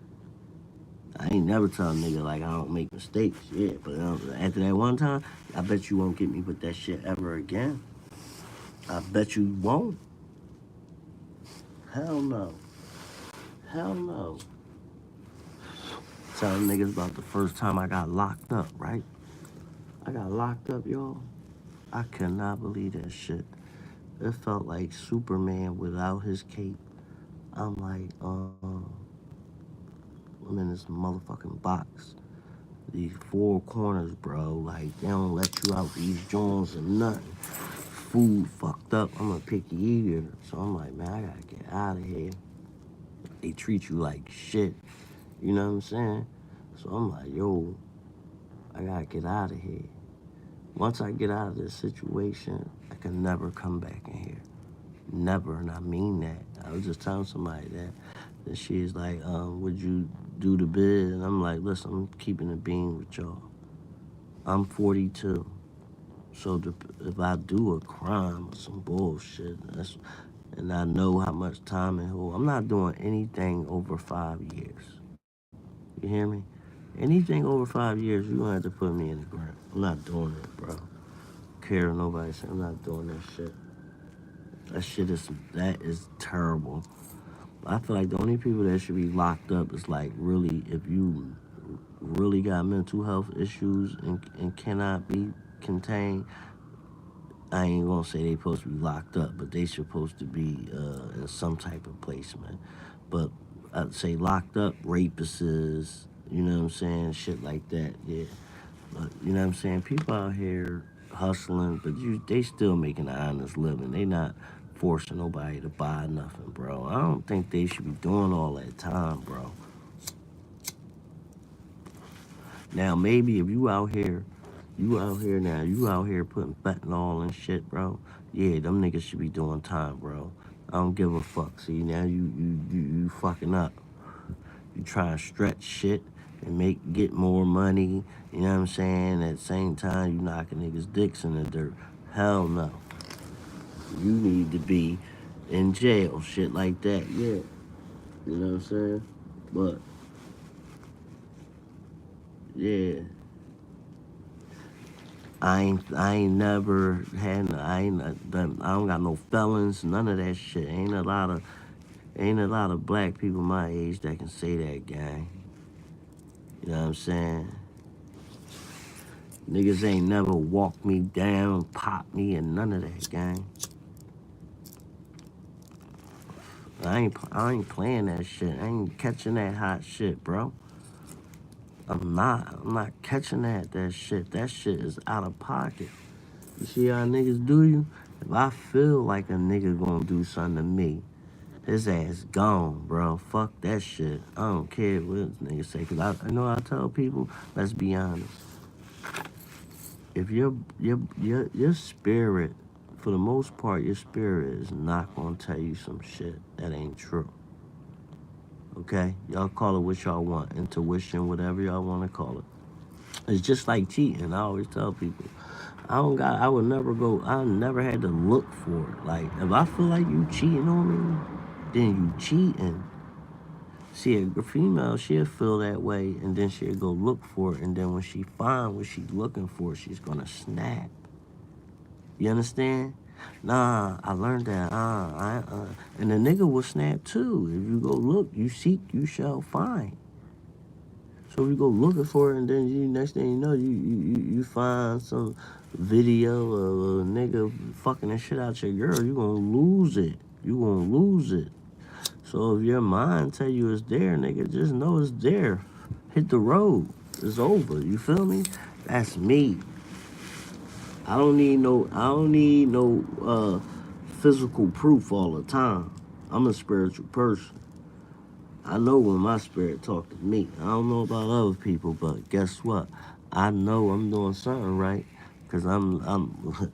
I ain't never tell a nigga like I don't make mistakes. Yeah, but after that one time, I bet you won't get me with that shit ever again. I bet you won't. Hell no. Hell no. Telling niggas about the first time I got locked up, right? I got locked up, y'all. I cannot believe that shit. It felt like Superman without his cape. I'm like, I'm in this motherfucking box. These four corners, bro. Like, they don't let you out these joints or nothing. Food fucked up. I'm a picky eater. So I'm like, man, I gotta get out of here. They treat you like shit. You know what I'm saying? So I'm like, yo, I gotta get out of here. Once I get out of this situation, I can never come back in here. Never, and I mean that. I was just telling somebody that. And she's like, would you do the bid? And I'm like, listen, I'm keeping the bean with y'all. I'm 42. So if I do a crime or some bullshit, and I know how much time it holds, I'm not doing anything over 5 years. You hear me? Anything over 5 years, you're gonna have to put me in the ground. I'm not doing it, bro. Care if nobody say I'm not doing that shit. That is terrible. I feel like the only people that should be locked up is like really if you really got mental health issues and cannot be contained. I ain't gonna say they supposed to be locked up, but they supposed to be in some type of placement. But I'd say locked up rapists, you know what I'm saying, shit like that. Yeah, but you know what I'm saying. People out here hustling, but they still making an honest living. They not forcing nobody to buy nothing, bro. I don't think they should be doing all that time, bro. Now maybe if you out here putting fentanyl and shit, bro. Yeah, them niggas should be doing time, bro. I don't give a fuck. See, now you fucking up. You try to stretch shit and get more money. You know what I'm saying? At the same time, you knocking niggas' dicks in the dirt. Hell no. You need to be in jail, shit like that. Yeah, you know what I'm saying? But yeah. I ain't never had I don't got no felons, none of that shit. Ain't a lot of black people my age that can say that, gang. You know what I'm saying? Niggas ain't never walked me down, popped me, and none of that, gang. I ain't playing that shit. I ain't catching that hot shit, bro. I'm not catching that shit. That shit is out of pocket. You see how niggas do you? If I feel like a nigga gonna do something to me, his ass gone, bro. Fuck that shit. I don't care what niggas say. Cause I know I tell people, let's be honest. If your spirit, for the most part, your spirit is not gonna tell you some shit that ain't true. Okay? Y'all call it what y'all want. Intuition, whatever y'all wanna call it. It's just like cheating. I always tell people. I never had to look for it. Like, if I feel like you cheating on me, then you cheating. See, a female, she'll feel that way, and then she'll go look for it, and then when she find what she's looking for, she's gonna snap. You understand? Nah, I learned that. And the nigga will snap too. If you go look, you seek, you shall find. So you go looking for it, and then next thing you know, you find some video of a nigga fucking the shit out your girl. You gonna lose it. You gonna lose it. So if your mind tell you it's there, nigga, just know it's there. Hit the road. It's over. You feel me? That's me. I don't need no physical proof all the time. I'm a spiritual person. I know when my spirit talk to me. I don't know about other people, but guess what? I know I'm doing something right. Cause I'm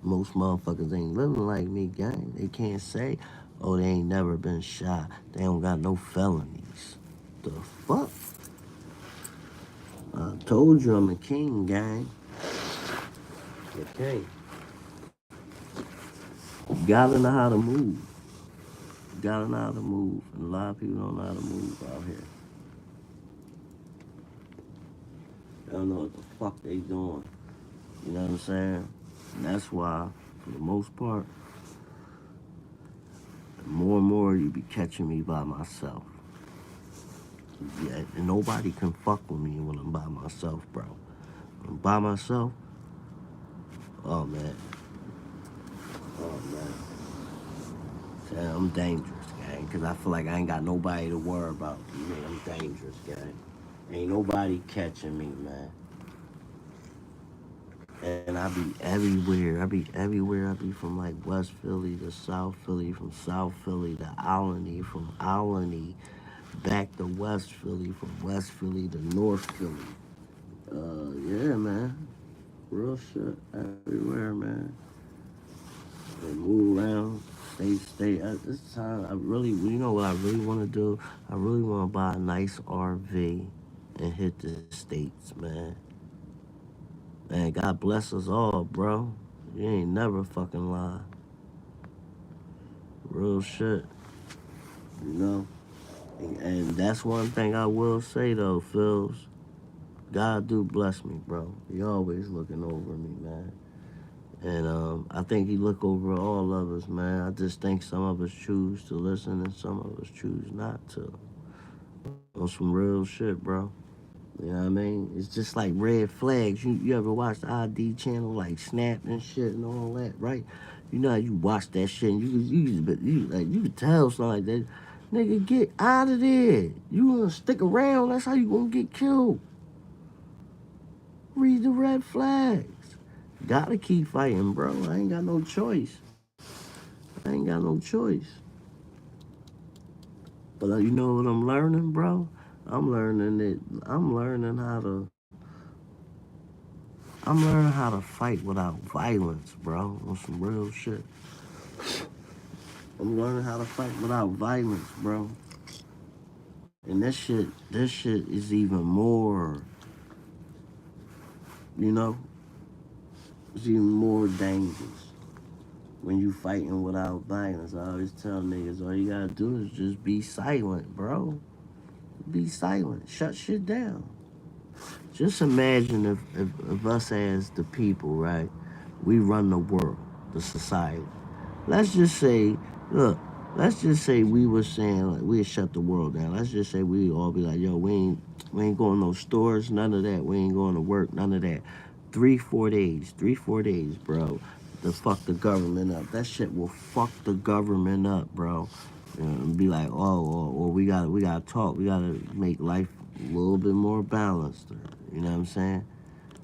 most motherfuckers ain't living like me, gang. They can't say, oh, they ain't never been shot. They don't got no felonies. the fuck? I told you I'm a king, gang. Okay. You gotta know how to move. You gotta know how to move. And a lot of people don't know how to move out here. They don't know what the fuck they doing. You know what I'm saying? And that's why, for the most part, more and more you be catching me by myself. Yeah, and nobody can fuck with me when I'm by myself, bro. When I'm by myself, oh man, oh man. I'm dangerous, gang, because I feel like I ain't got nobody to worry about. Man, I'm dangerous, gang. Ain't nobody catching me, man. And I be everywhere. I be everywhere. I be from like West Philly to South Philly, from South Philly to Alany, from Alany back to West Philly, from West Philly to North Philly. Yeah, man. Real shit everywhere, man. They move around. Stay. At this time, I really, you know what I really want to do? I really want to buy a nice RV and hit the States, man. Man, God bless us all, bro. You ain't never fucking lie. Real shit, you know? And that's one thing I will say, though, Phils. God do bless me, bro. He always looking over me, man. And I think he look over all of us, man. I just think some of us choose to listen and some of us choose not to. On some real shit, bro. You know what I mean? It's just like red flags. You ever watch the ID channel like Snap and shit and all that, right? You know how you watch that shit and you could tell something like that. Nigga, get out of there. You wanna stick around, that's how you gonna get killed. Read the red flags. Gotta keep fighting, bro. I ain't got no choice. I ain't got no choice. But you know what I'm learning, bro? I'm learning it. I'm learning how to fight without violence, bro. On some real shit. I'm learning how to fight without violence, bro. And this shit is even more, you know, it's even more dangerous when you fighting without violence. I always tell niggas, all you gotta do is just be silent, bro. Be silent. Shut shit down. Just imagine if us as the people, right, we run the world, the society. Let's just say, look, let's just say we were saying like we'd shut the world down. Let's just say we all be like, yo, we ain't going to no stores, none of that. We ain't going to work, none of that. 3 4 days, bro. To fuck the government up. That shit will fuck the government up, bro. And be like, or we gotta talk. We gotta make life a little bit more balanced. You know what I'm saying?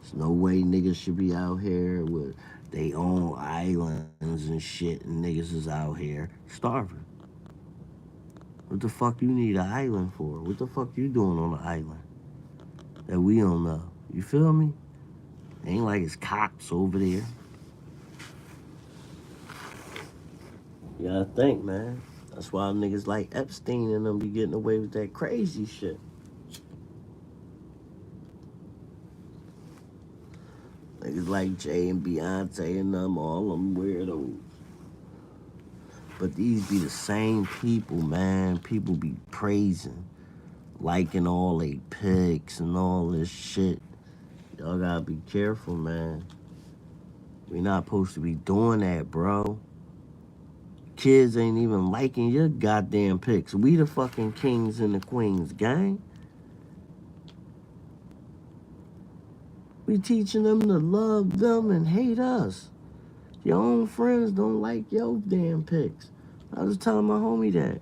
There's no way niggas should be out here with they own islands and shit, and niggas is out here starving. What the fuck you need an island for? What the fuck you doing on the island that we don't know? You feel me? Ain't like it's cops over there. You gotta think, man. That's why niggas like Epstein and them be getting away with that crazy shit. Niggas like Jay and Beyonce and them, all them weirdos. But these be the same people, man. People be praising, liking all they pics and all this shit. Y'all gotta be careful, man. We not supposed to be doing that, bro. Kids ain't even liking your goddamn pics. We the fucking kings and the queens, gang. We teaching them to love them and hate us. Your own friends don't like your damn pics. I was telling my homie that.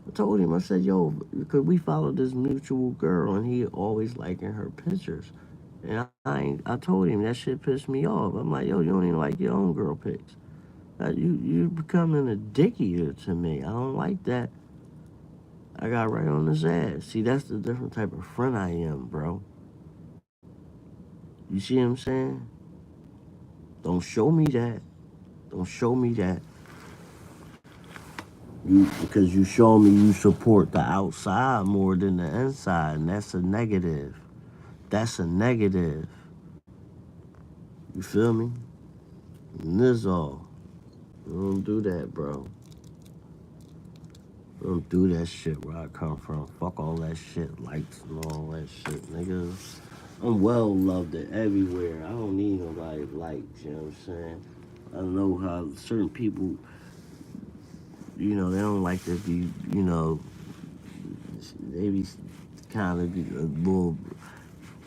I told him, I said, yo, because we followed this mutual girl and he always liking her pictures. And I told him that shit pissed me off. I'm like, yo, you don't even like your own girl pics. You becoming a dickie to me. I don't like that. I got right on his ass. See, that's the different type of friend I am, bro. You see what I'm saying? Don't show me that. Don't show me that. Because you show me you support the outside more than the inside, and that's a negative. That's a negative. You feel me? And this all. Don't do that, bro. Don't do that shit where I come from. Fuck all that shit, likes and all that shit, nigga. I'm well loved everywhere. I don't need nobody's likes, you know what I'm saying? I know how certain people, they don't like to be, they be kind of a little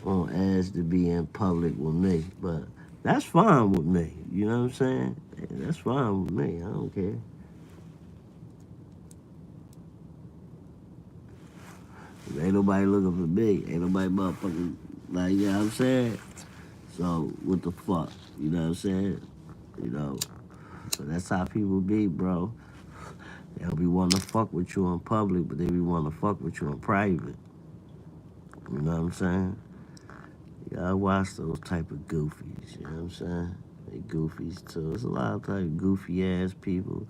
on edge to be in public with me, but that's fine with me. You know what I'm saying? That's fine with me. I don't care. Ain't nobody looking for me. Ain't nobody motherfucking, like, you know what I'm saying? So, what the fuck? You know what I'm saying? You know, so that's how people be, bro. They'll be wanting to fuck with you in public, but they be wanting to fuck with you in private. You know what I'm saying? You gotta watch those type of goofies, you know what I'm saying? They goofies too. There's a lot of type of goofy ass people.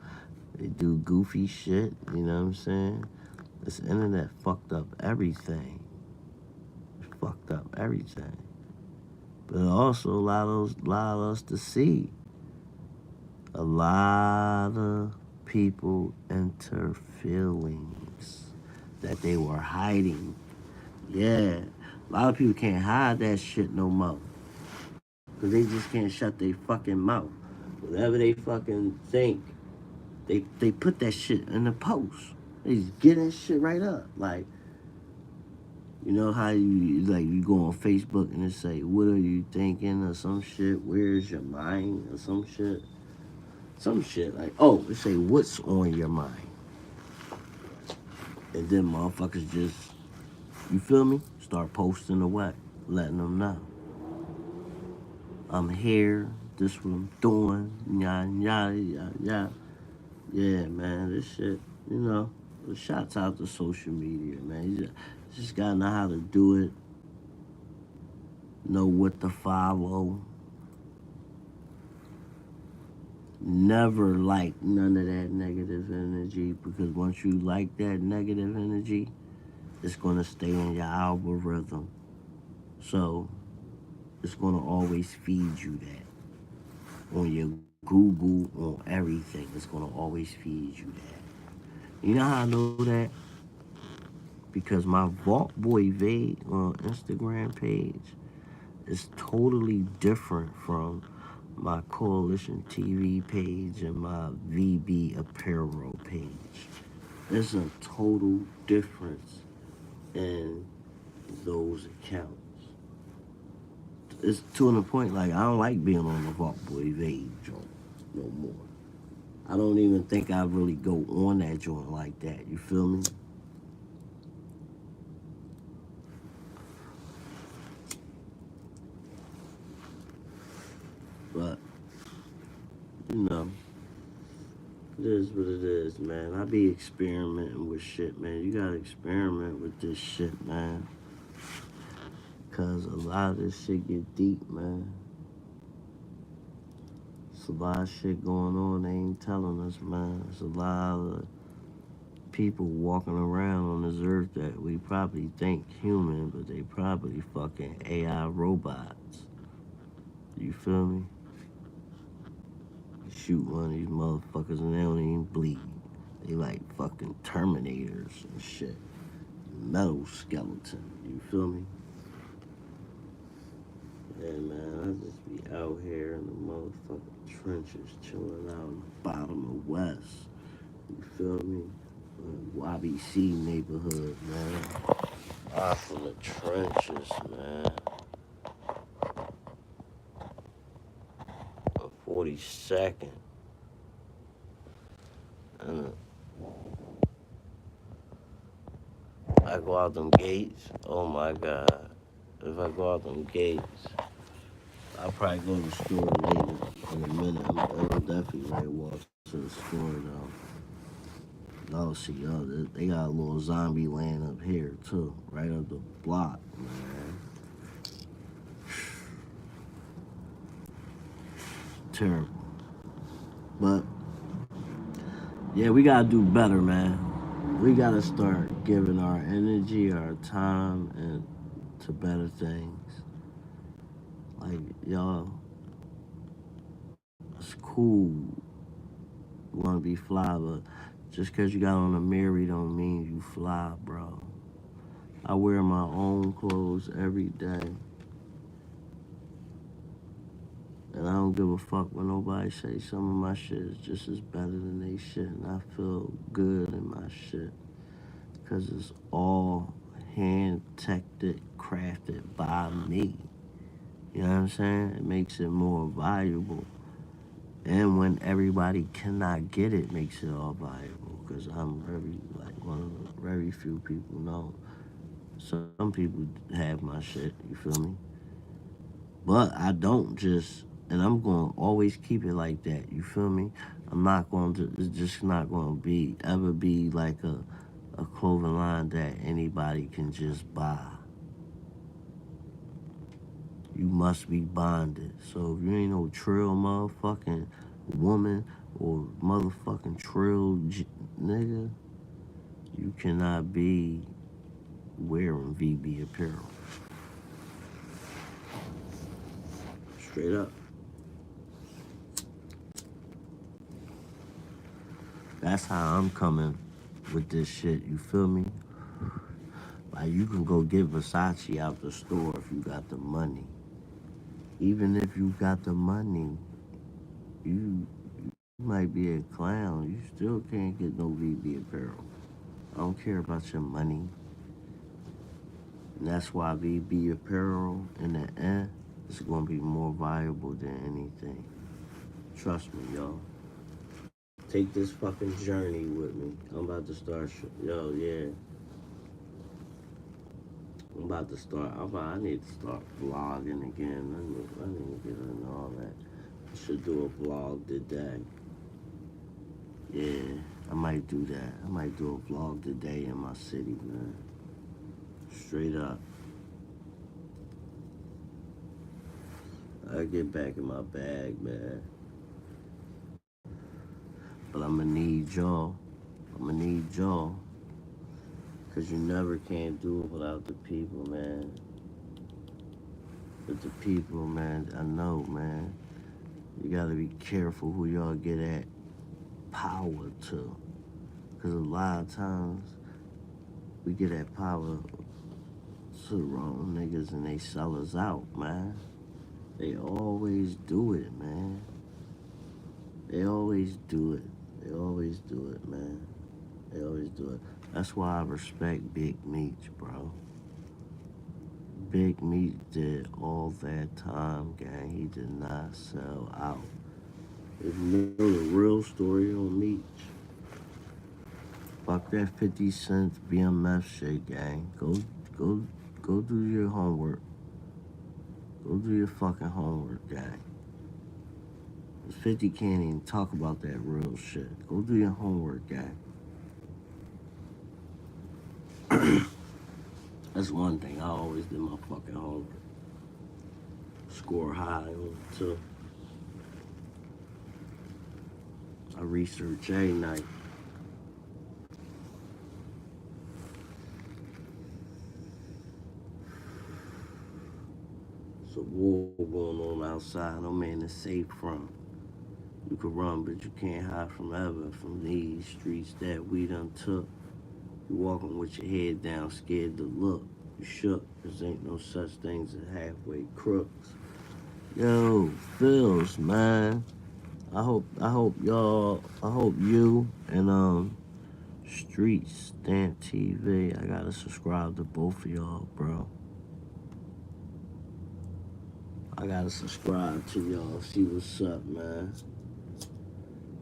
They do goofy shit, you know what I'm saying? This internet fucked up everything. Fucked up everything. But it also allowed us to see a lot of people enter feelings that they were hiding. Yeah. A lot of people can't hide that shit no more. Because they just can't shut their fucking mouth. Whatever they fucking think, they put that shit in the post. They just get that shit right up. Like, you know how you go on Facebook and it say, what are you thinking, or some shit, where's your mind, or some shit. Some shit like, oh, it say, what's on your mind? And then motherfuckers just, you feel me? Start posting away, letting them know. I'm here, this what I'm doing, yada, yada, yada, yada. Yeah, man, this shit, you know, shouts out to social media, man. You just gotta know how to do it, know what to follow. Never like none of that negative energy, because once you like that negative energy, it's gonna stay in your algorithm. So it's gonna always feed you that. On your Google, on everything, it's gonna always feed you that. You know how I know that? Because my Vault Boy Vade on Instagram page is totally different from my Coalition TV page and my VB Apparel page. There's a total difference in those accounts. It's to the point like I don't like being on the Vault Boy Vade joint no more. I don't even think I really go on that joint like that. You feel me? But you know, it is what it is, man. I be experimenting with shit, man. You gotta experiment with this shit, man. Cause a lot of this shit get deep, man. It's a lot of shit going on they ain't telling us, man. There's a lot of people walking around on this earth that we probably think human, but they probably fucking AI robots. You feel me? You shoot one of these motherfuckers and they don't even bleed. They like fucking Terminators and shit. Metal skeleton. You feel me? Yeah, man, I just be out here in the motherfucking trenches, chilling out in the bottom of West. You feel me? YBC neighborhood, man. Off from the trenches, man. 42nd. And I go out them gates, oh my God. If I go out them gates, I'll probably go to the store later in a minute. I'm definitely ready to walk to the store, though. Oh, see, they got a little zombie land up here, too. Right up the block, man. Terrible. But, Yeah, we gotta do better, man. We gotta start giving our energy, our time, and to better things. Like y'all, it's cool, wanna be fly, but just cause you got on a mirror don't mean you fly, bro. I wear my own clothes every day, and I don't give a fuck when nobody say some of my shit is just as better than they shit, and I feel good in my shit, cause it's all hand teched, crafted by me. You know what I'm saying? It makes it more valuable. And when everybody cannot get it, makes it all valuable. Because I'm very, like, one of the very few people know. Some people have my shit, you feel me? But I don't just, and I'm going to always keep it like that, you feel me? I'm not going to, it's just not going to be, ever be like a clothing line that anybody can just buy. You must be bonded. So if you ain't no trill motherfucking woman or motherfucking nigga, you cannot be wearing VB apparel. Straight up. That's how I'm coming with this shit. You feel me? Like you can go get Versace out the store if you got the money. Even if you got the money, you might be a clown. You still can't get no VB apparel. I don't care about your money. And that's why VB apparel in the end is gonna be more valuable than anything. Trust me, y'all. Take this fucking journey with me. I'm about to start. Yo, yeah. I'm about to start. I need to start vlogging again. I need to get into all that. I should do a vlog today. Yeah, I might do that. I might do a vlog today in my city, man. Straight up. I get back in my bag, man. But I'm gonna need y'all. I'm gonna need y'all. Cause you never can do it without the people, man. But the people, man, I know, man. You gotta be careful who y'all get at power to. Cause a lot of times we get that power to the wrong niggas and they sell us out, man. They always do it, man. They always do it. They always do it, man. They always do it. That's why I respect Big Meech, bro. Big Meech did all that time, gang. He did not sell out. If you know the real story on Meech, fuck that 50 cents BMF shit, gang. Go, go do your homework. Go do your fucking homework, gang. 50 can't even talk about that real shit. Go do your homework, gang. That's one thing. I always did my fucking homework. Score high on it, too. I research every night. It's a war going on outside. No man is safe from. You can run, but you can't hide from ever. From these streets that we done took. You walking with your head down, scared to look. You shook, cause ain't no such things as halfway crooks. Yo, Phils, man. I hope you and Street Stamp TV. I gotta subscribe to both of y'all, bro. I gotta subscribe to y'all. See what's up, man.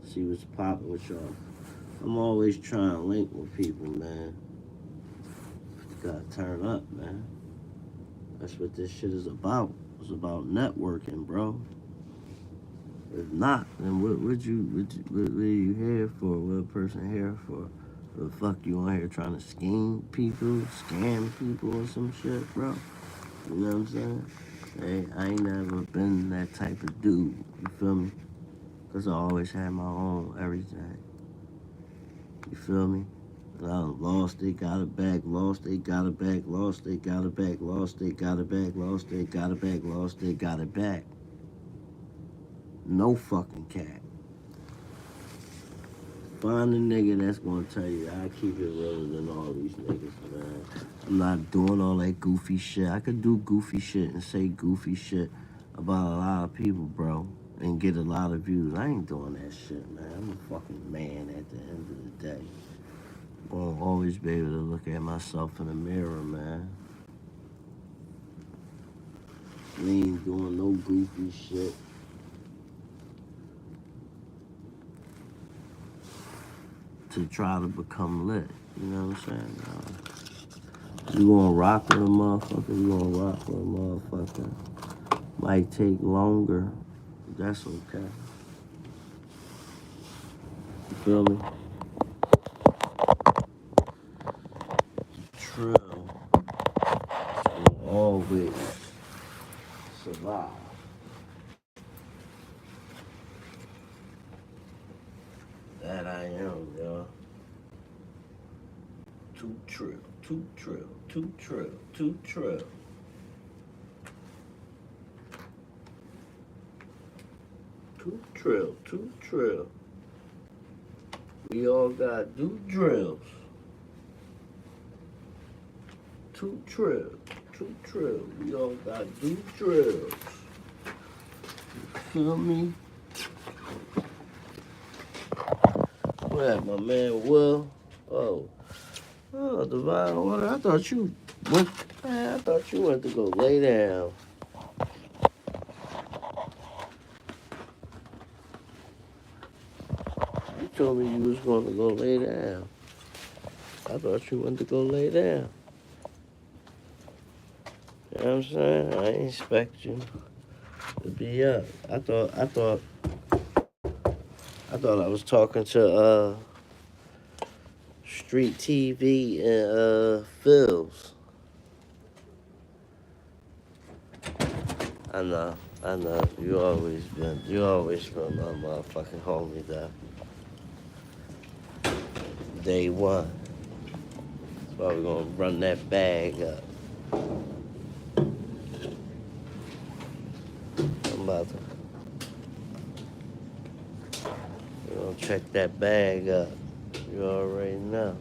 See what's popping with y'all. I'm always trying to link with people, man. You gotta turn up, man. That's what this shit is about. It's about networking, bro. If not, then what are you here for? What a person here for? The fuck you on here trying to scheme people, scam people or some shit, bro? You know what I'm saying? Hey, I ain't never been that type of dude. You feel me? Cause I always had my own everything. You feel me? Lost it, got it back, lost it, got it back, lost it, got it back, lost it, got it back, lost it, got it back, lost it, got it back. No fucking cat. Find a nigga that's gonna tell you I keep it realer than all these niggas, man. I'm not doing all that goofy shit. I could do goofy shit and say goofy shit about a lot of people, bro, and get a lot of views. I ain't doing that shit, man. I'm a fucking man at the end of the day. I'm gonna always be able to look at myself in the mirror, man. We ain't doing no goofy shit. To try to become lit. You know what I'm saying? You gonna rock with a motherfucker, you gonna rock with a motherfucker. Might take longer. That's okay. You feel me? Trill will always survive. That I am, y'all. Too trill, too trill, too trill, too trill. Too trill, too trill. We all gotta do drills. Too trill, too trill. We all gotta do drills. Feel me? Where my man Will? Oh, Divine Order. I thought you went. Man, I thought you went to go lay down. You told me you was going to go lay down. I thought you went to go lay down. You know what I'm saying? I ain't expect you to be up. I was talking to Street TV and Phil's. I know. You always been my motherfucking homie though. Day one. That's why we're gonna run that bag up. I'm about to. We're gonna check that bag up. You already know.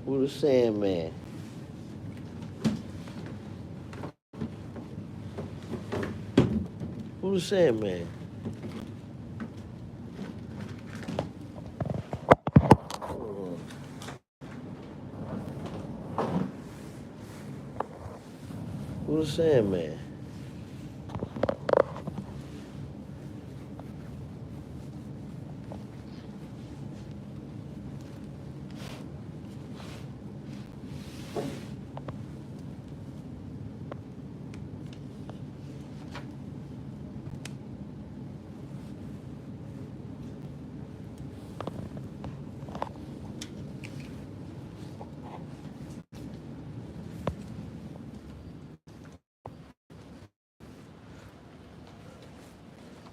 Who the Sandman? Who the Sandman? Who the Sandman?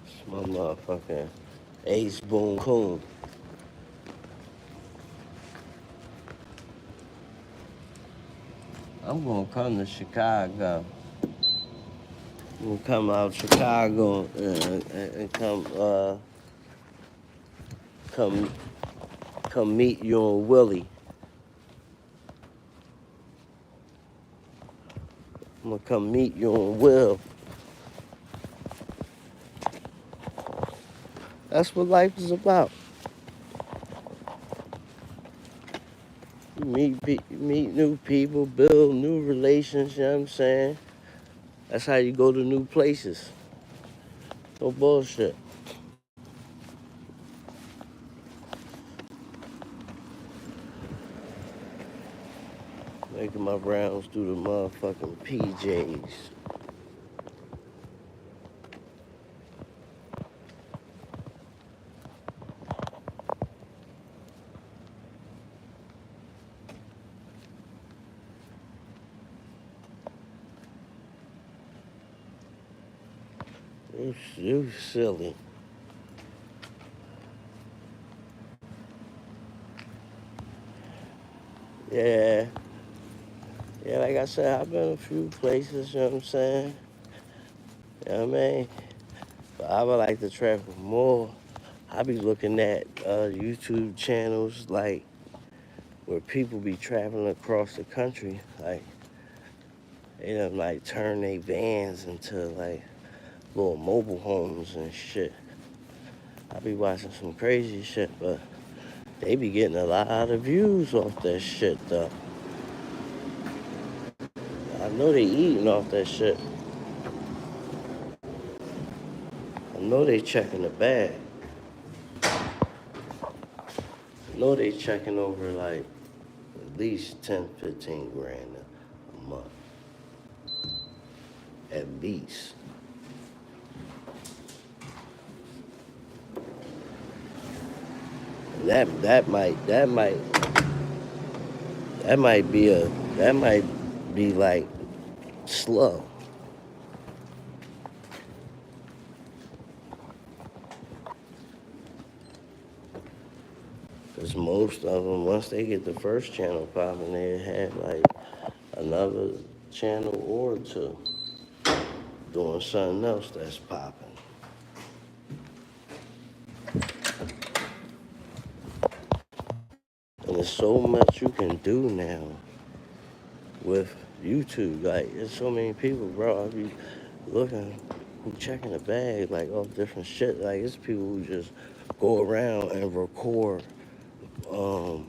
It's my motherfucking Ace Boon Coon. I'm gonna come to Chicago. I'm gonna come out of Chicago and come meet you and Willie. I'm gonna come meet you and Will. That's what life is about. You meet new people, build new relations, you know what I'm saying? That's how you go to new places. No bullshit. Making my rounds through the motherfucking PJs. You silly. Yeah. Yeah, like I said, I've been a few places, you know what I'm saying? You know what I mean? But I would like to travel more. I be looking at YouTube channels like where people be traveling across the country. Like they done like turn their vans into like little mobile homes and shit. I be watching some crazy shit, but they be getting a lot of views off that shit though. I know they eating off that shit. I know they checking the bag. I know they checking over like at least 10, 15 grand a month. At least. And that might be like slow. Cause most of them, once they get the first channel popping, they have like another channel or two doing something else that's popping. And there's so much you can do now with YouTube. Like, there's so many people, bro. I be looking, who checking the bag, like, all different shit. Like, it's people who just go around and record um,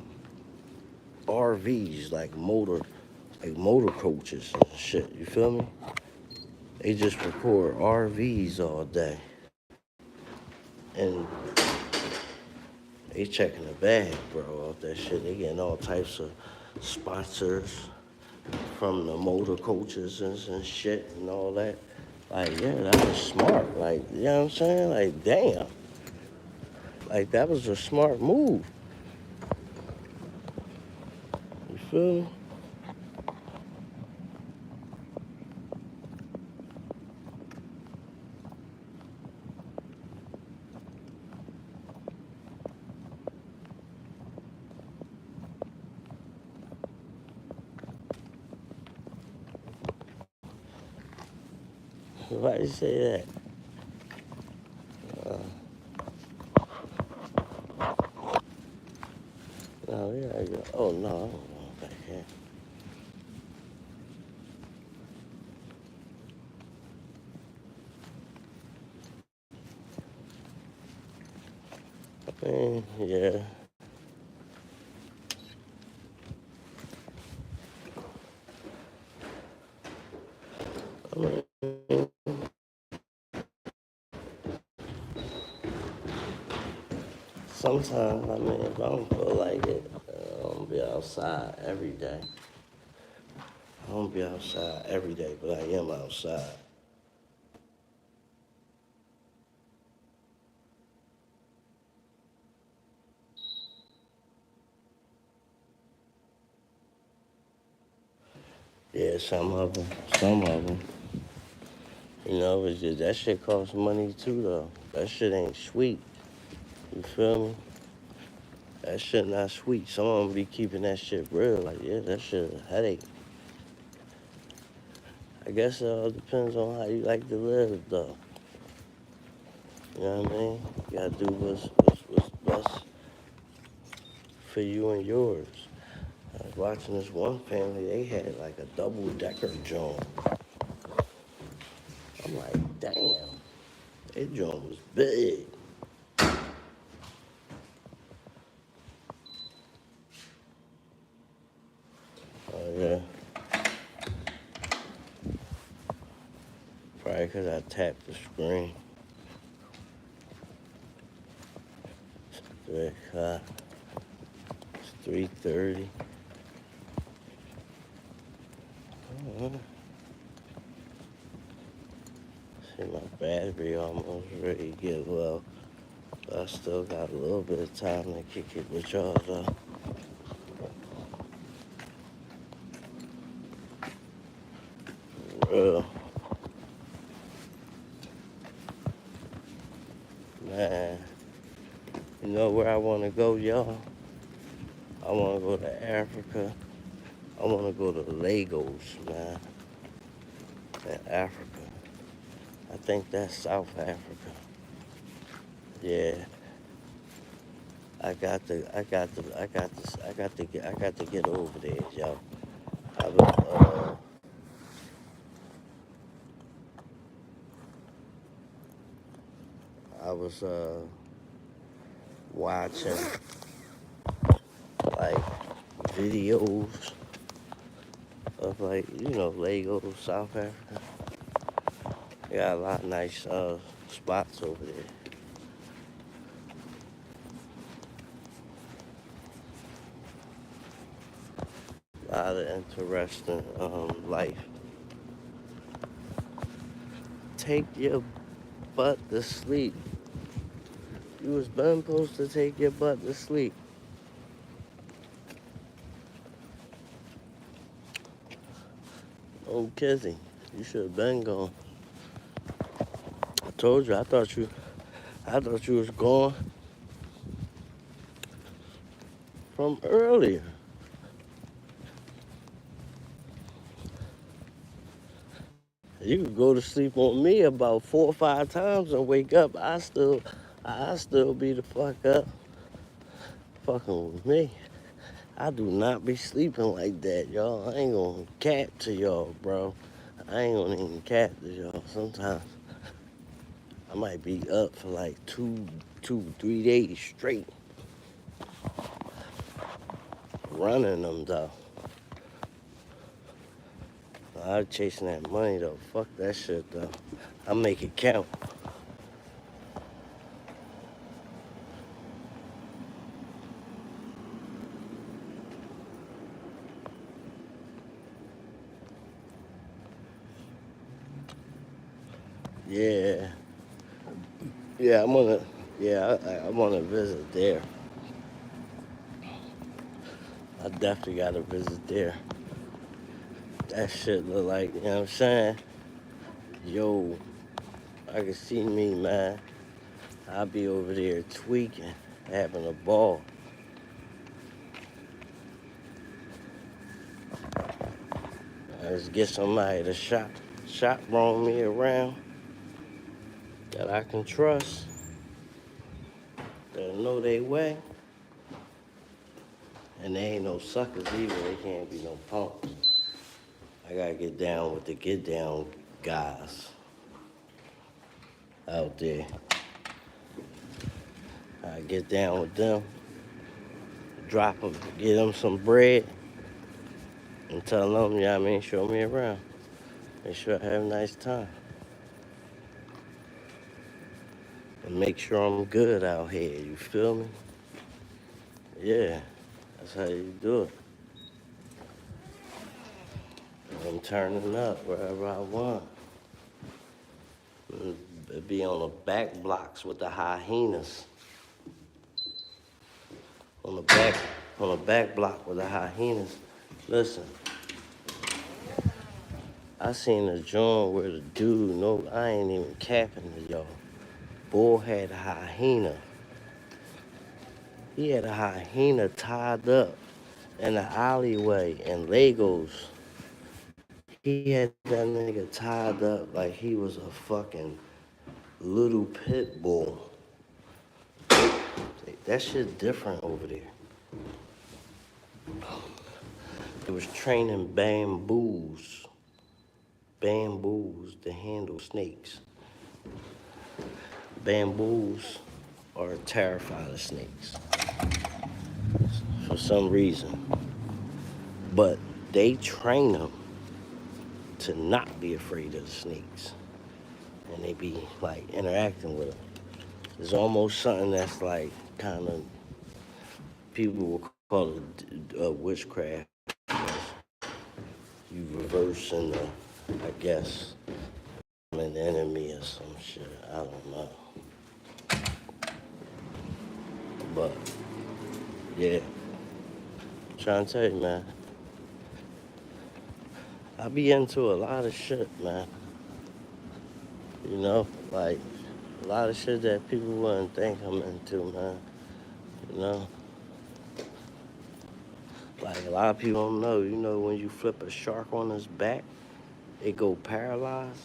RVs, like motor coaches and shit. You feel me? They just record RVs all day. And they checking the bag, bro, off that shit. They getting all types of sponsors from the motor coaches and shit and all that. Like, yeah, that was smart. Like, you know what I'm saying? Like, damn. Like, that was a smart move. You feel me? Why you say that? No, yeah, I go. Oh, no, I don't know back here. I mean, yeah. I mean, sometimes, I mean, if I don't feel like it, I don't be outside every day. I don't be outside every day, but I am outside. Yeah, some of them. Some of them. You know, it's just, that shit costs money too, though. That shit ain't sweet. You feel me? That shit not sweet. Some of them be keeping that shit real. Like, yeah, that shit a headache. I guess it all depends on how you like to live, though. You know what I mean? You gotta do what's best for you and yours. I was watching this one family, they had like a double-decker joint. I'm like, damn, that joint was big. Oh, yeah. Probably because I tapped the screen. 3 o'clock. It's 3:30. See, my battery almost ready to get low. But I still got a little bit of time to kick it with y'all, though. Real. to go, y'all. I want to go to Africa. I want to go to Lagos, man, in Africa. I think that's South Africa. Yeah. I got to get over there, y'all. I was, I was watching like videos of like Lagos, South Africa. They got a lot of nice spots over there. A lot of interesting life. Take your butt to sleep. You was been supposed to take your butt to sleep. Oh, Kizzy, you should have been gone. I told you. I thought you was gone from earlier. You could go to sleep on me about 4 or 5 times and wake up. I still be the fuck up, fucking with me. I do not be sleeping like that, y'all. I ain't gonna cat to y'all, bro. I ain't gonna even cat to y'all. Sometimes I might be up for like 3 days straight, running them though. I'm chasing that money though. Fuck that shit though. I make it count. Yeah, yeah. I wanna visit there. I definitely gotta visit there. That shit look like, you know what I'm saying? Yo, I can see me, man. I'll be over there tweaking, having a ball. I just get somebody to shop roam me around that I can trust, that know they way. And they ain't no suckers either. They can't be no punks. I gotta get down with the get down guys out there. I get down with them, drop them, get them some bread, and tell them, you know what I mean, show me around. Make sure I have a nice time. And make sure I'm good out here, you feel me? Yeah, that's how you do it. I'm turning up wherever I want. Be on the back blocks with the hyenas. On the back block with the hyenas. Listen, I seen a joint where the dude, no, I ain't even capping to y'all. Bull had a hyena. He had a hyena tied up in the alleyway in Lagos. He had that nigga tied up like he was a fucking little pit bull. That shit different over there. It was training bamboos to handle snakes. Bamboos are terrified of snakes for some reason. But they train them to not be afraid of the snakes. And they be like interacting with them. It's almost something that's like kind of, people will call it witchcraft. You reversing the, I guess, an enemy or some shit. I don't know. But yeah, I'm trying to tell you, man. I be into a lot of shit, man. You know, like a lot of shit that people wouldn't think I'm into, man. You know, like a lot of people don't know. You know, when you flip a shark on its back, it go paralyzed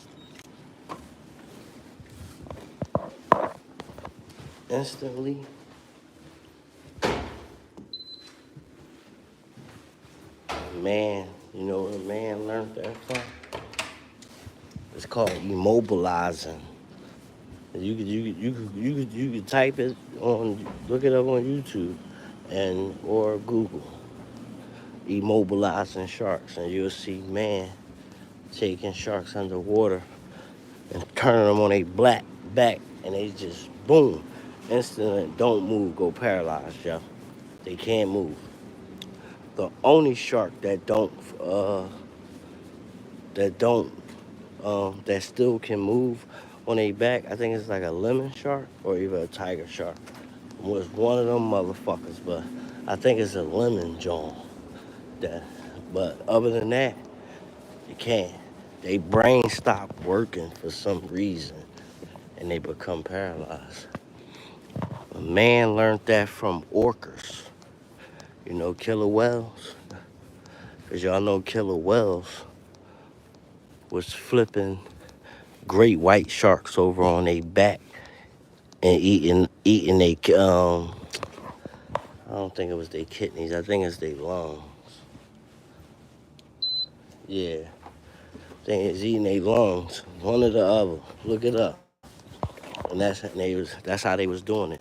instantly. Man, you know where man learned that from? It's called immobilizing. You could type it on, look it up on YouTube, and or Google, immobilizing sharks, and you'll see man taking sharks underwater and turning them on a black back, and they just boom, instantly don't move, go paralyzed, yo. They can't move. The only shark that don't that still can move on a back, I think it's like a lemon shark or even a tiger shark. Was one of them motherfuckers, but I think it's a lemon jaw. That, but other than that, you can't. They brain stop working for some reason, and they become paralyzed. A man learned that from orcas. You know, killer whales, cause y'all know killer whales was flipping great white sharks over on their back and eating they I don't think it was their kidneys. I think it's their lungs. Yeah, I think it's eating their lungs. One or the other. Look it up. And that's how they was doing it.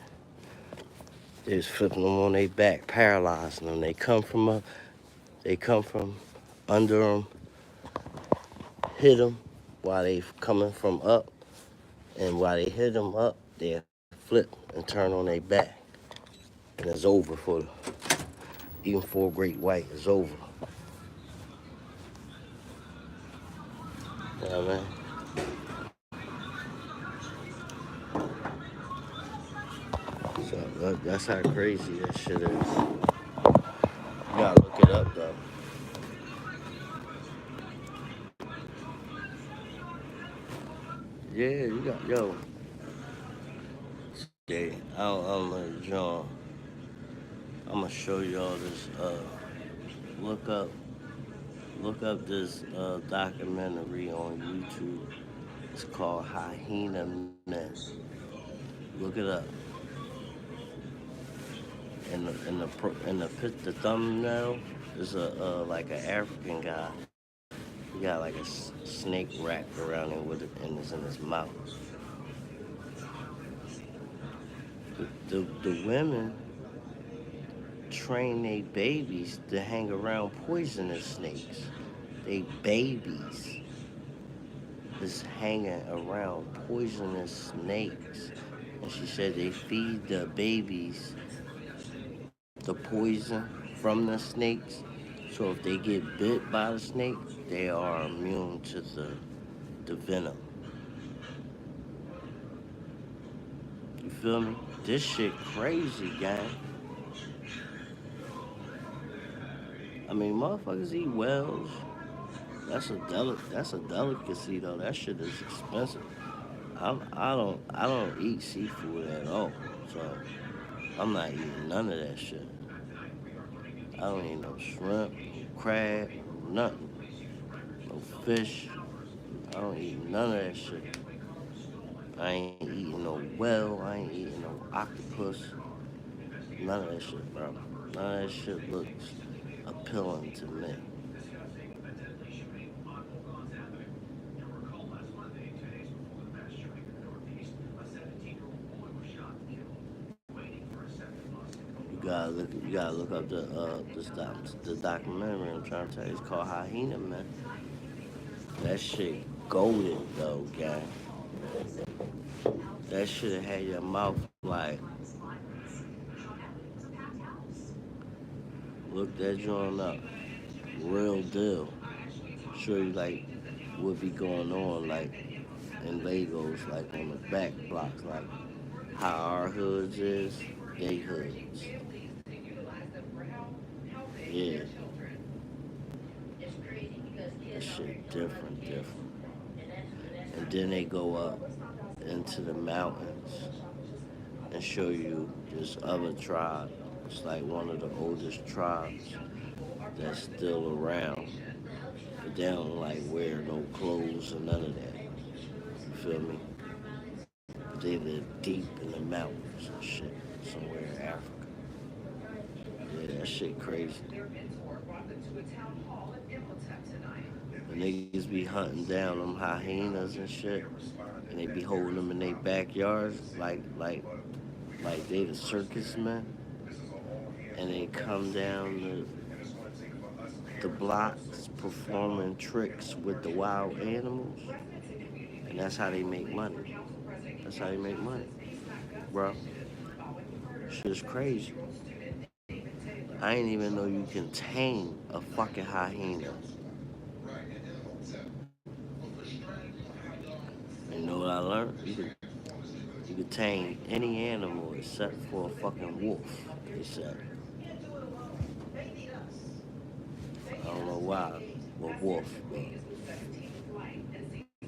They was flipping them on their back, paralyzing them. They come from under them, hit them while they coming from up, and while they hit them up, they flip and turn on their back, and it's over for even for a great white. It's over. You know what I mean? So that's how crazy that shit is. You gotta look it up though. Yeah, you got yo. Yeah, I'm like John. I'm gonna show y'all this. Look up, look up this documentary on YouTube. It's called Hyena Men. Look it up. The thumbnail is a like an African guy. He got like a snake wrapped around him with it, and it's in his mouth. The women train their babies to hang around poisonous snakes. They babies is hanging around poisonous snakes. And she said they feed the babies the poison from the snakes. So if they get bit by the snake, they are immune to the venom. You feel me? This shit crazy, gang. I mean, motherfuckers eat whales. That's a delicacy though. That shit is expensive. I don't eat seafood at all. So I'm not eating none of that shit. I don't eat no shrimp, no crab, nothing. No fish. I don't eat none of that shit. I ain't eating no whale. I ain't eating no octopus. None of that shit, bro. None of that shit looks appealing to me. You gotta look up the documentary I'm trying to tell you. It's called Hyena Man. That shit golden though, guy. That should have had your mouth like, look that joint up. Real deal. Show you like what be going on like in Legos, like on the back blocks, like how our hoods is, they hoods. Yeah, that shit different. And then they go up into the mountains and show you this other tribe. It's like one of the oldest tribes that's still around. But they don't like wear no clothes or none of that. You feel me? They live deep in the mountains and shit, somewhere in Africa. Yeah, that shit crazy. The niggas be hunting down them hyenas and shit, and they be holding them in their backyards like they the circus men, and they come down the blocks performing tricks with the wild animals, and that's how they make money. That's how they make money, bro. Shit is crazy. I ain't even know you can tame a fucking hyena. You know what I learned? You can tame any animal except for a fucking wolf. They said. I don't know why. Well, wolf, but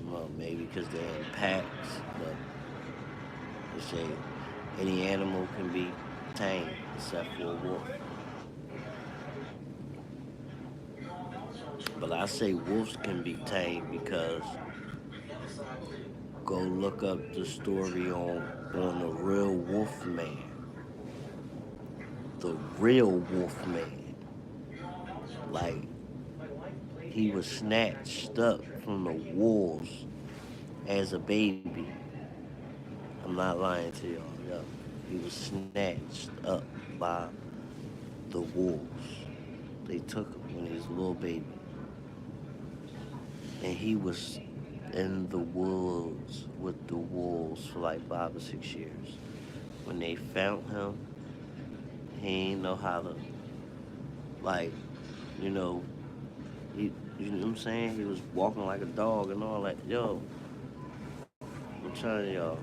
well, maybe because they're in packs. But they say any animal can be tamed except for a wolf. But I say wolves can be tamed because go look up the story on the real wolf man. The real wolf man. Like he was snatched up from the wolves as a baby. I'm not lying to y'all. Yo. He was snatched up by the wolves. They took him when he was a little baby. And he was in the woods with the wolves for like 5 or 6 years. When they found him, he didn't know how to, like, you know, you know what I'm saying? He was walking like a dog and all that. Yo, I'm telling y'all,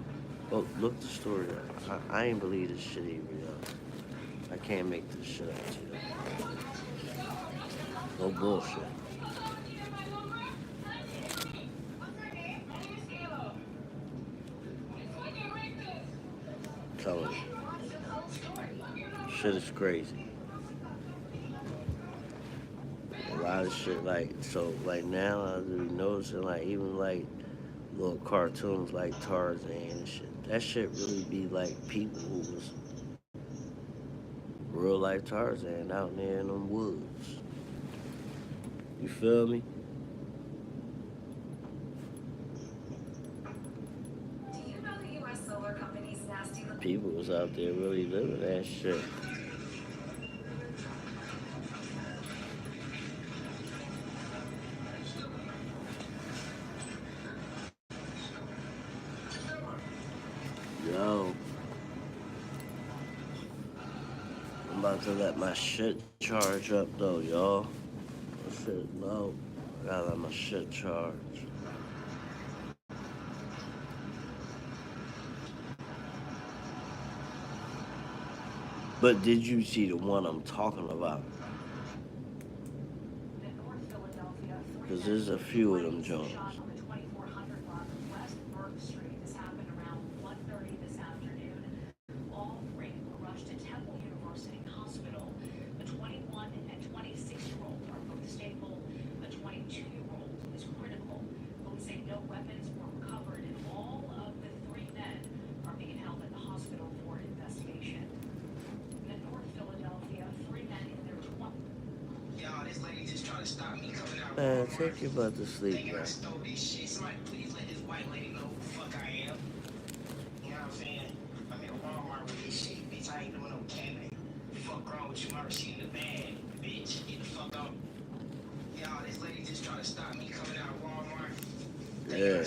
look the story up. I ain't believe this shit either, yo. I can't make this shit up to you. No bullshit. I'm telling you. Shit is crazy. A lot of shit, like, so, like, now I really noticing, like, even, like, little cartoons like Tarzan and shit. That shit really be, like, people who was real life Tarzan out there in them woods. You feel me? People was out there really living that shit. Yo, I'm about to let my shit charge up though, y'all. My shit low. I gotta let my shit charge. But did you see the one I'm talking about? Because there's a few of them joints. Man, take your butt to sleep, man. Yeah.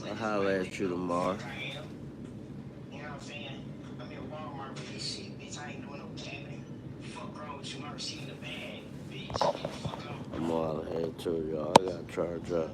I'll holler at you tomorrow. I'm all ahead too, y'all. I gotta charge up.